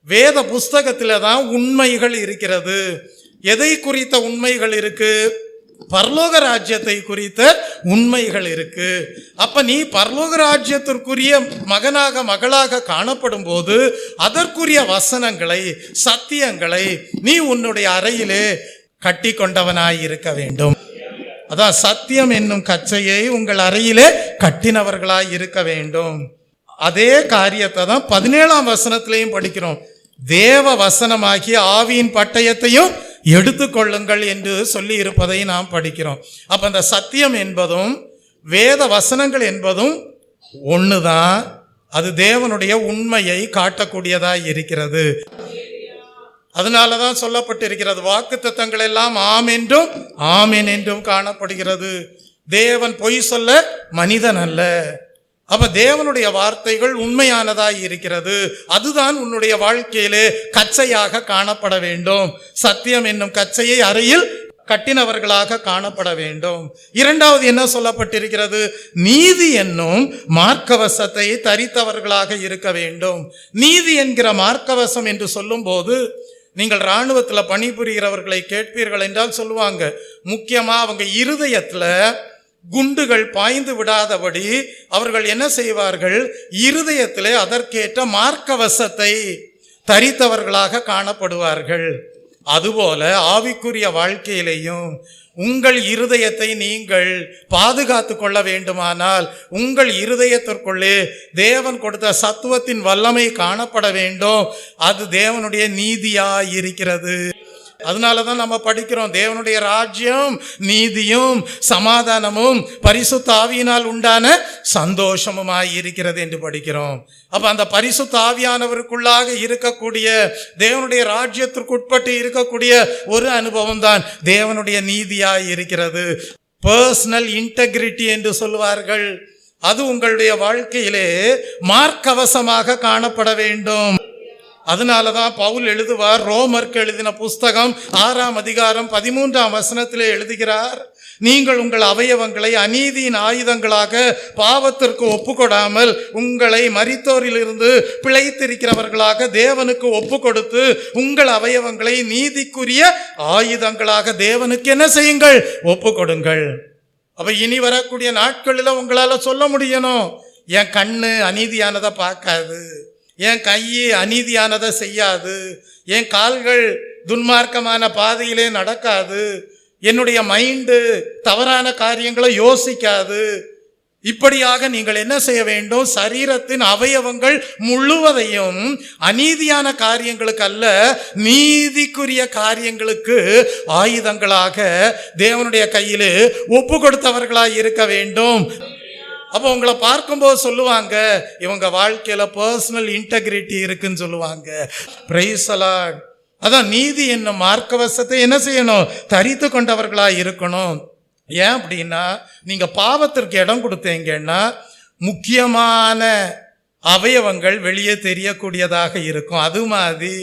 வேத புஸ்தகத்தில தான் உண்மைகள் இருக்கிறது. எதை குறித்த உண்மைகள் இருக்கு? பரலோக ராஜ்யத்தை குறித்த உண்மைகள் இருக்கு. அப்ப நீ பரலோக ராஜ்யத்திற்குரிய மகனாக மகளாக காணப்படும் போது அதற்குரிய வசனங்களை, சத்தியங்களை நீ உன்னுடைய அறையிலே கட்டி கொண்டவனாய் இருக்க வேண்டும். அதான் சத்தியம் என்னும் கச்சையை உங்கள் அறையிலே கட்டினவர்களாய் இருக்க வேண்டும். அதே காரியத்தை தான் 17ஆம் வசனத்திலையும் படிக்கிறோம். தேவ வசனமாகிய ஆவியின் பட்டயத்தையும் எடுத்துக்கொள்ளுங்கள் என்று சொல்லி இருப்பதை நாம் படிக்கிறோம். அப்ப அந்த சத்தியம் என்பதும் வேத வசனங்கள் என்பதும் ஒண்ணுதான். அது தேவனுடைய உண்மையை காட்டக்கூடியதாய் இருக்கிறது. அதனாலதான் சொல்லப்பட்டிருக்கிறது, வாக்குத்தத்தங்கள் எல்லாம் ஆம் என்றும் ஆமென் என்றும் காணப்படுகிறது. தேவன் பொய் சொல்ல மனிதன் அல்ல. அப்ப தேவனுடைய வார்த்தைகள் உண்மையானதாய் இருக்கிறது. அதுதான் உன்னுடைய வாழ்க்கையிலே கச்சையாக காணப்பட வேண்டும். சத்தியம் என்னும் கச்சையை அறையில் கட்டினவர்களாக காணப்பட வேண்டும். இரண்டாவது என்ன சொல்லப்பட்டிருக்கிறது? நீதி என்னும் மார்க்கவசத்தை தரித்தவர்களாக இருக்க வேண்டும். நீதி என்கிற மார்க்கவசம் என்று சொல்லும் போது நீங்கள் இராணுவத்தில் பணிபுரிகிறவர்களை கேட்பீர்கள் என்றால் சொல்லுவாங்க, முக்கியமா அவங்க இருதயத்துல குண்டுகள் பாய்ந்து விடாதபடி அவர்கள் என்ன செய்வார்கள்? இருதயத்திலே அதற்கேற்ற மார்க்கவசத்தை தரித்தவர்களாக காணப்படுவார்கள். அதுபோல ஆவிக்குரிய வாழ்க்கையிலேயும் உங்கள் இருதயத்தை நீங்கள் பாதுகாத்து கொள்ள வேண்டுமானால் உங்கள் இருதயத்திற்குள்ளே தேவன் கொடுத்த சத்துவத்தின் வல்லமை காணப்பட வேண்டும். அது தேவனுடைய நீதியாய் இருக்கிறது. அதனாலதான் நம்ம படிக்கிறோம், தேவனுடைய ராஜ்யம் நீதியும் சமாதானமும் பரிசுத்த ஆவியினால் உண்டான சந்தோஷமுமாய் இருக்கிறது என்று படிக்கிறோம். அப்ப அந்த பரிசுத்த ஆவியானவருக்குள்ளாக இருக்கக்கூடிய தேவனுடைய ராஜ்யத்திற்குட்பட்டு இருக்கக்கூடிய ஒரு அனுபவம் தான் தேவனுடைய நீதியாய் இருக்கிறது. பர்சனல் இன்டெகிரிட்டி என்று சொல்லுவார்கள். அது உங்களுடைய வாழ்க்கையிலே மார்க்கவசமாக காணப்பட வேண்டும். அதனாலதான் பவுல் எழுதுவார், ரோமருக்கு எழுதின புஸ்தகம் 6ஆம் அதிகாரம் 13ஆம் வசனத்திலே எழுதுகிறார், நீங்கள் உங்கள் அவயவங்களை அநீதியின் ஆயுதங்களாக பாவத்திற்கு ஒப்புக்கொடாமல் உங்களை மரித்தோரிலிருந்து பிழைத்திருக்கிறவர்களாக தேவனுக்கு ஒப்பு கொடுத்து உங்கள் அவயவங்களை நீதிக்குரிய ஆயுதங்களாக தேவனுக்கு என்ன செய்யுங்கள்? ஒப்பு கொடுங்கள். அப்ப இனி வரக்கூடிய நாட்களில் உங்களால சொல்ல முடியணும், என் கண்ணு அநீதியானதை பார்க்காது, என் கை அநீதியானதை செய்யாது, என் கால்கள் துன்மார்க்கமான பாதையிலே நடக்காது, என்னுடைய மைண்டு தவறான காரியங்களை யோசிக்காது. இப்படியாக நீங்கள் என்ன செய்ய வேண்டும்? சரீரத்தின் அவயவங்கள் முழுவதையும் அநீதியான காரியங்களுக்கு அல்ல, நீதிக்குரிய காரியங்களுக்கு ஆயுதங்களாக தேவனுடைய கையிலே ஒப்பு கொடுத்தவர்களாய் இருக்க வேண்டும். அப்போ உங்களை பார்க்கும்போது சொல்லுவாங்க, இவங்க வாழ்க்கையில பர்சனல் இன்டெகிரிட்டி இருக்குன்னு சொல்லுவாங்க. Praise the Lord. அதான் நீதி என்னும் மார்க்கவசத்தை என்ன செய்யணும்? தரித்து கொண்டவர்களா இருக்கணும். ஏன் அப்படின்னா, நீங்க பாவத்திற்கு இடம் கொடுத்தீங்கன்னா முக்கியமான அவயவங்கள் வெளியே தெரியக்கூடியதாக இருக்கும். அது மாதிரி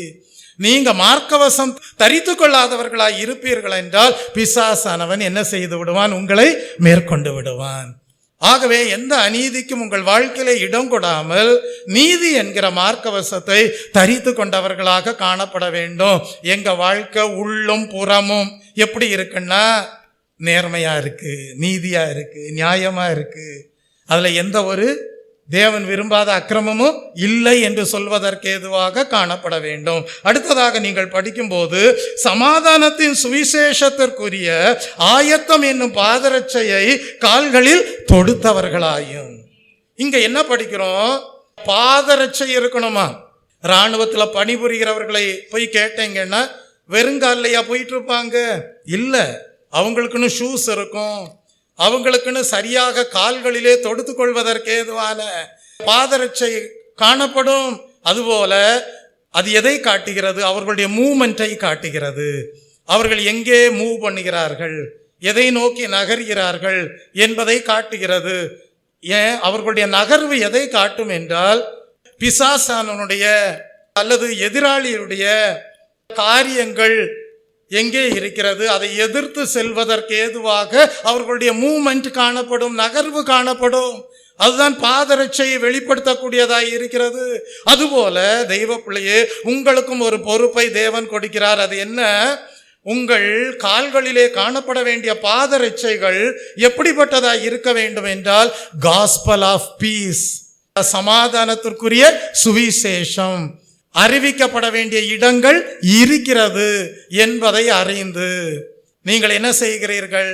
நீங்க மார்க்கவசம் தரித்து கொள்ளாதவர்களா இருப்பீர்கள் என்றால் பிசாசானவன் என்ன செய்து விடுவான்? உங்களை மேற்கொண்டு விடுவான். ஆகவே எந்த அநீதிக்கும் உங்கள் வாழ்க்கையில இடம் கொடாமல் நீதி என்கிற மார்க்கவசத்தை தரித்து கொண்டவர்களாக காணப்பட வேண்டும். எங்க வாழ்க்கை உள்ளும் புறமும் எப்படி இருக்குன்னா நேர்மையா இருக்கு, நீதியா இருக்கு, நியாயமா இருக்கு. அதுல எந்த ஒரு தேவன் விரும்பாத அக்கிரமமும் இல்லை என்று சொல்வதற்கு ஏதுவாக காணப்பட வேண்டும். அடுத்ததாக நீங்கள் படிக்கும்போது சமாதானத்தின் சுவிசேஷத்திற்குரிய ஆயத்தம் என்னும் பாதரட்சையை கால்களில் தொடுத்தவர்களாயும். இங்க என்ன படிக்கிறோம்? பாதரட்சை இருக்கணுமா? இராணுவத்துல பணிபுரிகிறவர்களை போய் கேட்டீங்கன்னா வெறுங்காலையா போயிட்டு இருப்பாங்க? இல்ல, அவங்களுக்குன்னு ஷூஸ் இருக்கும், அவங்களுக்குன்னு சரியாக கால்களிலே தொடுத்து கொள்வதற்கு ஏதுவான பாதரட்சை காணப்படும். அதுபோல அது எதை காட்டுகிறது? அவர்களுடைய மூமெண்ட்டை காட்டுகிறது. அவர்கள் எங்கே மூவ் பண்ணுகிறார்கள், எதை நோக்கி நகர்கிறார்கள் என்பதை காட்டுகிறது. ஏன் அவர்களுடைய நகர்வு எதை காட்டும் என்றால், பிசாசானுடைய அல்லது எதிராளியுடைய காரியங்கள் எங்கே இருக்கிறது, அதை எதிர்த்து செல்வதற்கு ஏதுவாக அவர்களுடைய மூமெண்ட் காணப்படும், நகர்வு காணப்படும். அதுதான் பாதரட்சையை வெளிப்படுத்தக்கூடியதாய் இருக்கிறது. அதுபோல தெய்வ பிள்ளையே, உங்களுக்கும் ஒரு பொறுப்பை தேவன் கொடுக்கிறார். அது என்ன? உங்கள் கால்களிலே காணப்பட வேண்டிய பாதரட்சைகள் எப்படிப்பட்டதாய் இருக்க வேண்டும் என்றால், காஸ்பல் ஆஃப் பீஸ், சமாதானத்திற்குரிய சுவிசேஷம் அறிவிக்கப்பட வேண்டிய இடங்கள் இருக்கிறது என்பதை அறிந்து நீங்கள் என்ன செய்கிறீர்கள்?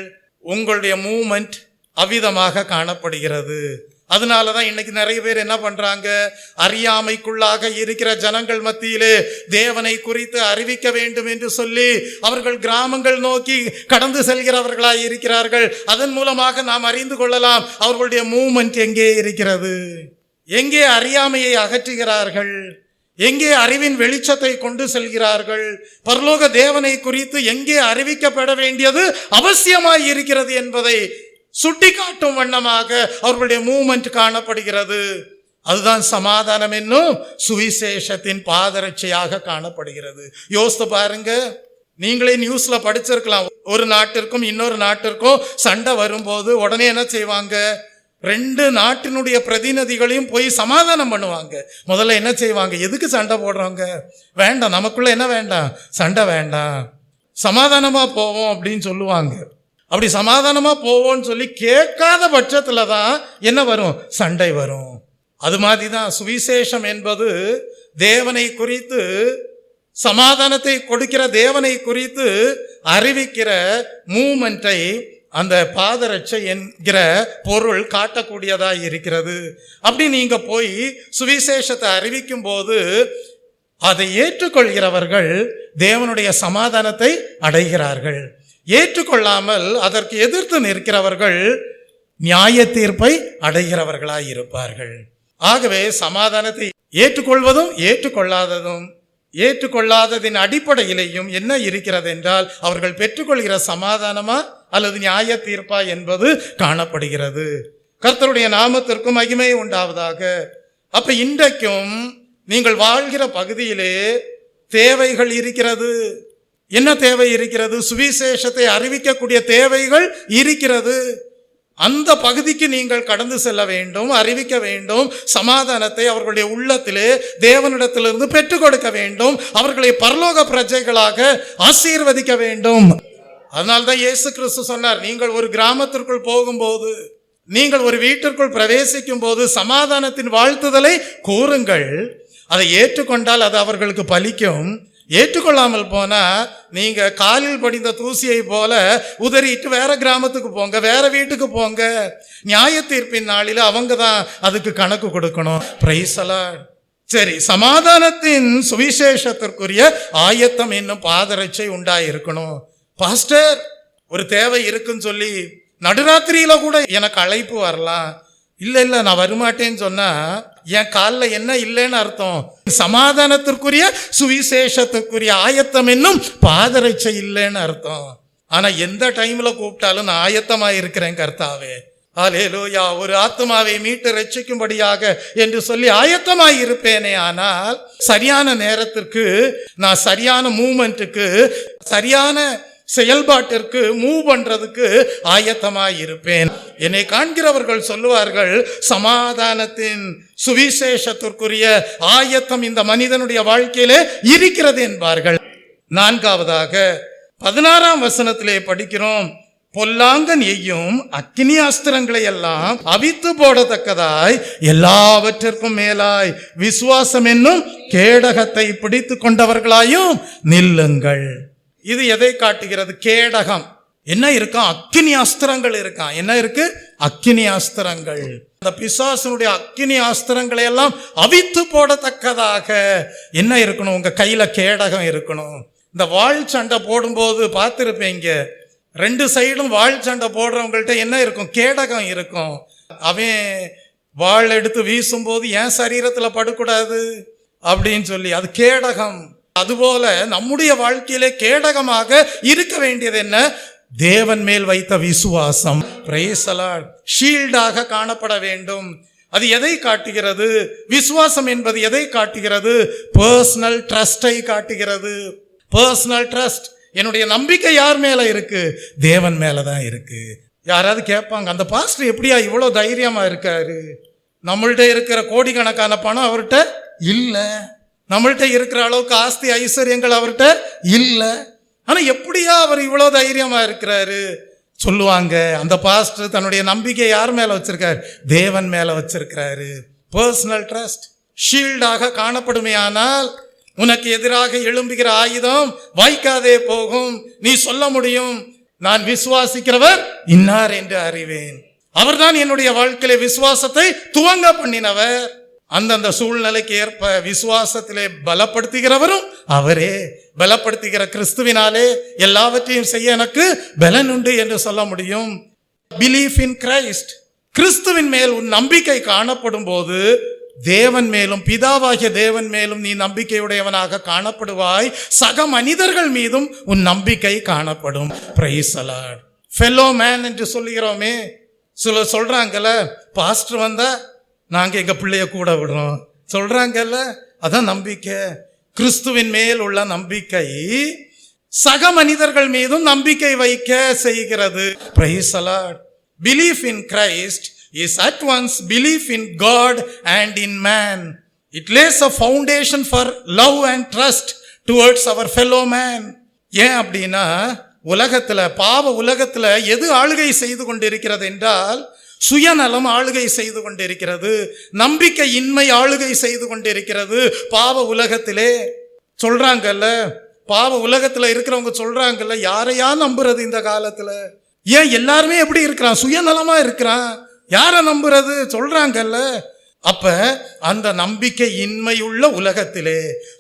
உங்களுடைய மூமெண்ட் அவ்விதமாக காணப்படுகிறது. அதனாலதான் இன்னைக்கு நிறைய பேர் என்ன பண்றாங்க? அறியாமைக்குள்ளாக இருக்கிற ஜனங்கள் மத்தியிலே தேவனை குறித்து அறிவிக்க வேண்டும் என்று சொல்லி அவர்கள் கிராமங்கள் நோக்கி கடந்து செல்கிறவர்களாய் இருக்கிறார்கள். அதன் மூலமாக நாம் அறிந்து கொள்ளலாம் அவர்களுடைய மூமெண்ட் எங்கே இருக்கிறது, எங்கே அறியாமையை அகற்றுகிறார்கள், எங்கே அறிவின் வெளிச்சத்தை கொண்டு செல்கிறார்கள், பரலோக தேவனை குறித்து எங்கே அறிவிக்கப்பட வேண்டியது அவசியமாய் இருக்கிறது என்பதை சுட்டி காட்டும் வண்ணமாக அவர்களுடைய மூமெண்ட் காணப்படுகிறது. அதுதான் சமாதானம் என்னும் சுவிசேஷத்தின் பாதரட்சையாக காணப்படுகிறது. யோசித்து பாருங்க, நீங்களே நியூஸ்ல படிச்சிருக்கலாம், ஒரு நாட்டிற்கும் இன்னொரு நாட்டிற்கும் சண்டை வரும்போது உடனே என்ன செய்வாங்க? ரெண்டு நாட்டினுடைய பிரதிநிதிகளையும் போய் சமாதானம் பண்ணுவாங்க. முதல்ல என்ன செய்வாங்க? எதுக்கு சண்டை போடுறாங்க? வேண்டாம், நமக்குள்ள என்ன வேண்டாம்? சண்டை வேண்டாம், சமாதானமா போவோம் அப்படின்னு சொல்லுவாங்க. அப்படி சமாதானமா போவோம்னு சொல்லி கேட்காத பட்சத்துல தான் என்ன வரும்? சண்டை வரும். அது மாதிரி தான் சுவிசேஷம் என்பது தேவனை குறித்து, சமாதானத்தை கொடுக்கிற தேவனை குறித்து அறிவிக்கிற மூமெண்ட்டை அந்த பாதரட்சை என்கிற பொருள் காட்டக்கூடியதாக இருக்கிறது. அப்படி நீங்க போய் சுவிசேஷத்தை அறிவிக்கும் போது அதை ஏற்றுக்கொள்கிறவர்கள் தேவனுடைய சமாதானத்தை அடைகிறார்கள். ஏற்றுக்கொள்ளாமல் அதற்கு எதிர்த்து நிற்கிறவர்கள் நியாய தீர்ப்பை அடைகிறவர்களாய் இருப்பார்கள். ஆகவே சமாதானத்தை ஏற்றுக்கொள்வதும் ஏற்றுக்கொள்ளாததும், ஏற்றுக்கொள்ளாததின் அடிப்படையிலேயும் என்ன இருக்கிறது என்றால், அவர்கள் பெற்றுக்கொள்கிற சமாதானமா அல்லது நியாய தீர்ப்பா என்பது காணப்படுகிறது. கர்த்தருடைய நாமத்திற்கு மகிமை உண்டாவதாக. அப்ப இன்றைக்கும் நீங்கள் வாழ்கிற பகுதியிலே தேவைகள் இருக்கிறது. என்ன தேவை இருக்கிறது? சுவிசேஷத்தை அறிவிக்கக்கூடிய தேவைகள் இருக்கிறது. அந்த பகுதிக்கு நீங்கள் கடந்து செல்ல வேண்டும், அறிவிக்க வேண்டும். சமாதானத்தை அவர்களுடைய உள்ளத்திலே தேவனிடத்திலிருந்து பெற்றுக் கொடுக்க வேண்டும். அவர்களை பரலோக பிரஜைகளாக ஆசீர்வதிக்க வேண்டும். அதனால்தான் இயேசு கிறிஸ்து சொன்னார், நீங்கள் ஒரு கிராமத்திற்குள் போகும்போது, நீங்கள் ஒரு வீட்டிற்குள் பிரவேசிக்கும் போது சமாதானத்தின் வாழ்த்துதலை கூறுங்கள். அதை ஏற்றுக்கொண்டால் அது அவர்களுக்கு பலிக்கும். ஏற்றுக்கொள்ளாமல் போனா நீங்க காலில் படிந்த தூசியை போல உதறிட்டு வேற கிராமத்துக்கு போங்க, வேற வீட்டுக்கு போங்க. நியாய தீர்ப்பின் நாளில அவங்க தான் அதுக்கு கணக்கு கொடுக்கணும். Praise the Lord. சரி, சமாதானத்தின் சுவிசேஷத்திற்குரிய ஆயத்தம் என்னும் பாதரட்சை உண்டாயிருக்கணும். பாஸ்டர், ஒரு தேவை இருக்குன்னு சொல்லி நடுராத்திரியில கூட எனக்கு அழைப்பு வரலாம். இல்ல நான் வரமாட்டேன்னு சொன்னா என் காலில் என்ன இல்லைன்னு அர்த்தம்? சமாதானத்திற்குரிய சுவிசேஷத்துக்குரிய ஆயத்தம் என்னும் பாதரட்சை இல்லைன்னு அர்த்தம். ஆனா எந்த டைம்ல கூப்பிட்டாலும் நான் ஆயத்தமா இருக்கிறேன் கர்த்தாவே, அல்லேலூயா, ஒரு ஆத்மாவை மீட்டு ரட்சிக்கும்படியாக என்று சொல்லி ஆயத்தமாய் இருப்பேனே. ஆனால் சரியான நேரத்திற்கு நான் சரியான மூமெண்ட்டுக்கு, சரியான செயல்பாட்டிற்கு மூவ் பண்றதுக்கு ஆயத்தமாய் இருப்பேன். என்னை காண்கிறவர்கள் சொல்லுவார்கள், சமாதானத்தின் சுவிசேஷத்திற்குரிய ஆயத்தம் இந்த மனிதனுடைய வாழ்க்கையிலே இருக்கிறது என்பார்கள். நான்காவதாக 16ஆம் வசனத்திலே படிக்கிறோம், பொல்லாங்கன் எய்யும் அக்கினி அஸ்திரங்களை எல்லாம் அவித்து போடத்தக்கதாய் எல்லாவற்றிற்கும் மேலாய் விசுவாசம் என்னும் கேடகத்தை பிடித்து கொண்டவர்களாயும் நில்லுங்கள். இது எதை காட்டுகிறது? கேடகம். என்ன இருக்கான்? அக்கினி அஸ்திரங்கள் இருக்கான். என்ன இருக்கு? அக்கினி அஸ்திரங்கள். அந்த பிசாசனுடைய அக்கினி அஸ்திரங்களை எல்லாம் அவித்து போடத்தக்கதாக என்ன இருக்கணும்? உங்க கையில கேடகம் இருக்கணும். இந்த வாழ் சண்டை போடும்போது பார்த்திருப்பீங்க, ரெண்டு சைடும் வாழ் சண்டை போடுறவங்கள்ட்ட என்ன இருக்கும்? கேடகம் இருக்கும். அவன் வாழ் எடுத்து வீசும்போது என் சரீரத்துல படக்கூடாது அப்படின்னு சொல்லி, அது கேடகம். அதுபோல நம்முடைய வாழ்க்கையிலே கேடகமாக இருக்க வேண்டியது என்ன? தேவன் மேல் வைத்த விசுவாசம். Praise the Lord. ஷீல்டாக காணப்பட வேண்டும். அது எதை காட்டுகிறது? விசுவாசம் என்பது எதை காட்டுகிறது? பர்சனல் ட்ரஸ்டை காட்டுகிறது. Personal trust. என்னுடைய நம்பிக்கை யார் மேல இருக்கு? தேவன் மேலதான் இருக்கு. யாராவது கேட்பாங்க, அந்த பாஸ்டர் எப்படியா இவ்வளவு தைரியமா இருக்காரு? நம்மள்ட்ட இருக்கிற கோடிக்கணக்கான பணம் அவர்கிட்ட இல்ல, நம்மள்ட்ட இருக்கிற அளவுக்கு ஆஸ்தி ஐஸ்வர்யங்கள் அவர்கிட்ட இல்ல, ஆனா எப்படியா அவர் இவ்வளவு தைரியமா இருக்கிறாரு? சொல்லுவாங்க, அந்த பாஸ்டர் தன்னுடைய நம்பிக்கை யார் மேல வச்சிருக்காரு? தேவன் மேல வச்சிருக்கிறாரு. பர்சனல் ட்ரஸ்ட் ஷீல்டாக காணப்படுமையானால் உனக்கு எதிராக எழும்புகிற ஆயுதம் வாய்க்காதே போகும். நீ சொல்ல முடியும், நான் விசுவாசிக்கிறவர் இன்னார் என்று அறிவேன். அவர்தான் என்னுடைய வாழ்க்கையில விசுவாசத்தை துவங்க பண்ணினவர். அந்தந்த சூழ்நிலைக்கு ஏற்ப விசுவாசத்திலே பலப்படுத்துகிறவரும் அவரே. பலப்படுத்துகிற கிறிஸ்துவினாலே எல்லாவற்றையும் செய்ய எனக்கு பலன் உண்டு என்று சொல்ல முடியும். Belief in Christ. கிறிஸ்துவின் மேல் உன் நம்பிக்கை காணப்படும் போது தேவன் மேலும், பிதாவாகிய தேவன் மேலும் நீ நம்பிக்கையுடையவனாக காணப்படுவாய். சக மனிதர்கள் மீதும் உன் நம்பிக்கை காணப்படும். Praise the Lord. Fellow man என்று சொல்லுகிறோமே, சிலர் சொல்றாங்கல்ல, பாஸ்டர் வந்தா நாங்க எங்க பிள்ளைய கூட விடுறோம் சொல்றாங்கல்ல, அதான் நம்பிக்கை. கிறிஸ்துவின் மேல் உள்ள நம்பிக்கை சக மனிதர்கள் மீதும் நம்பிக்கை வைக்க செய்கிறது. Praise the Lord. Belief in Christ is at once belief in God and in man. It lays a foundation for love and trust towards our fellow man. ஏன் அப்படின்னா, உலகத்துல, பாவ உலகத்துல எது ஆளுகை செய்து கொண்டிருக்கிறது என்றால், சுயநலம் ஆளுகை செய்து கொண்டிருக்கிறது. நம்பிக்கை இன்மை ஆளுகை செய்து கொண்டிருக்கிறது பாவ உலகத்திலே. சொல்றாங்கல்ல, பாவ உலகத்துல இருக்கிறவங்க சொல்றாங்கல்ல, யாரையா நம்புறது இந்த காலத்துல? ஏன் எல்லாருமே எப்படி இருக்கிறான்? சுயநலமா இருக்கிறான். யாரை நம்புறது? சொல்றாங்கல்ல. அப்ப அந்த நம்பிக்கை இன்மையுள்ள உலகத்திலே,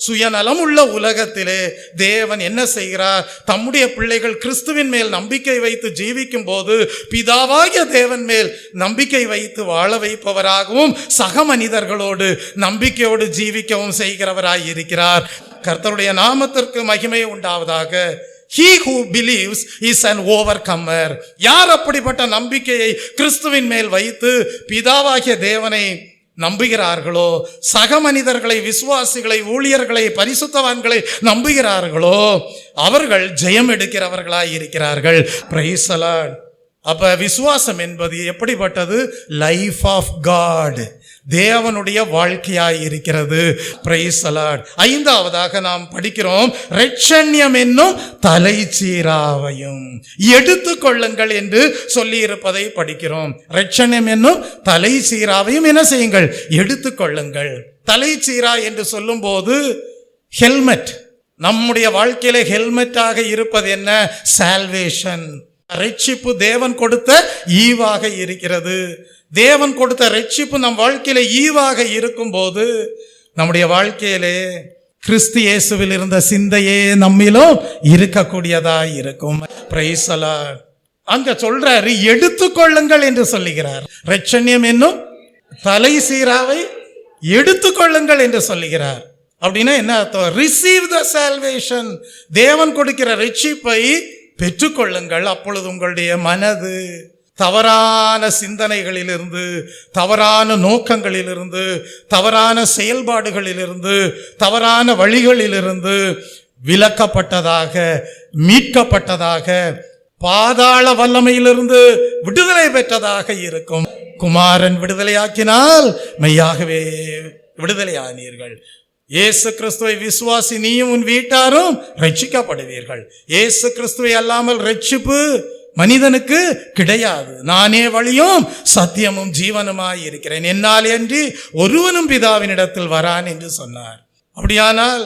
சுயநலம் உள்ள உலகத்திலே தேவன் என்ன செய்கிறார்? தம்முடைய பிள்ளைகள் கிறிஸ்துவின் மேல் நம்பிக்கை வைத்து ஜீவிக்கும் போது பிதாவாகிய தேவன் மேல் நம்பிக்கை வைத்து வாழ வைப்பவராகவும் சக மனிதர்களோடு நம்பிக்கையோடு ஜீவிக்கவும் செய்கிறவராய் இருக்கிறார். கர்த்தருடைய நாமத்திற்கு மகிமை உண்டாவதாக. He who believes is an overcomer. யார் அப்படிப்பட்ட நம்பிக்கையை கிறிஸ்துவின் மேல் வைத்து பிதாவாகிய தேவனை நம்புகிறார்களோ, சக மனிதர்களை, விசுவாசிகளை, ஊழியர்களை, பரிசுத்தவான்களை நம்புகிறார்களோ அவர்கள் ஜெயம் எடுக்கிறவர்களாய் இருக்கிறார்கள். Praise the Lord. அப்ப விசுவாசம் என்பது எப்படிப்பட்டது? லைஃப் ஆஃப் காட், தேவனுடைய வாழ்க்கையாய் இருக்கிறது. Praise the Lord. ஐந்தாவதாக நாம் படிக்கிறோம், இரட்சண்யம் என்னும் தலைச்சீராவையும் எடுத்துக்கொள்ளுங்கள் என்று சொல்லி இருப்பதை படிக்கிறோம். இரட்சண்யம் என்னும் தலைச்சீராவையும் என்ன செய்யுங்கள்? எடுத்துக்கொள்ளுங்கள். தலைச்சீரா என்று சொல்லும் போது ஹெல்மெட், நம்முடைய வாழ்க்கையில ஹெல்மெட்டாக இருப்பது என்ன? சால்வேஷன், ரட்சிப்பு தேவன் கொடுத்த ஈவாக இருக்கிறது. தேவன் கொடுத்த ரட்சிப்பு நம் வாழ்க்கையில ஈவாக இருக்கும்போது நம்முடைய வாழ்க்கையிலே கிறிஸ்து இயேசுவில் இருந்த சிந்தையே நம்மிலும் இருக்கக்கூடியதாய் இருக்கும். Praise the Lord. அங்க சொல்றாரு எடுத்துக்கொள்ளுங்கள் என்று சொல்லுகிறார். இரட்சண்யம் என்னும் தலை சீராவை எடுத்துக்கொள்ளுங்கள் என்று சொல்லுகிறார். அப்படின்னா என்ன அர்த்தம்? ரிசீவ் த சால்வேஷன், தேவன் கொடுக்கிற ரட்சிப்பை பெற்றுக்கொள்ளுங்கள். அப்பொழுது உங்களுடைய மனது தவறான சிந்தனைகளிலிருந்து, தவறான நோக்கங்களிலிருந்து, தவறான செயல்பாடுகளிலிருந்து, தவறான வழிகளிலிருந்து விலக்கப்பட்டதாக, மீட்கப்பட்டதாக, பாதாள வல்லமையிலிருந்து விடுதலை பெற்றதாக இருக்கும். குமாரன் விடுதலையாக்கினால் மெய்யாகவே விடுதலையானீர்கள். இயேசு கிறிஸ்துவை விசுவாசி நீயும் உன் வீட்டாரும் ரட்சிக்கப்படுவீர்கள். இயேசு கிறிஸ்துவை அல்லாமல் ரட்சிப்பு மனிதனுக்கு கிடையாது. நானே வழியும் சத்தியமும் ஜீவனுமாய் இருக்கிறேன், என்னால் அன்றி ஒருவனும் பிதாவினிடத்தில் வரான் என்று சொன்னார். அப்படியானால்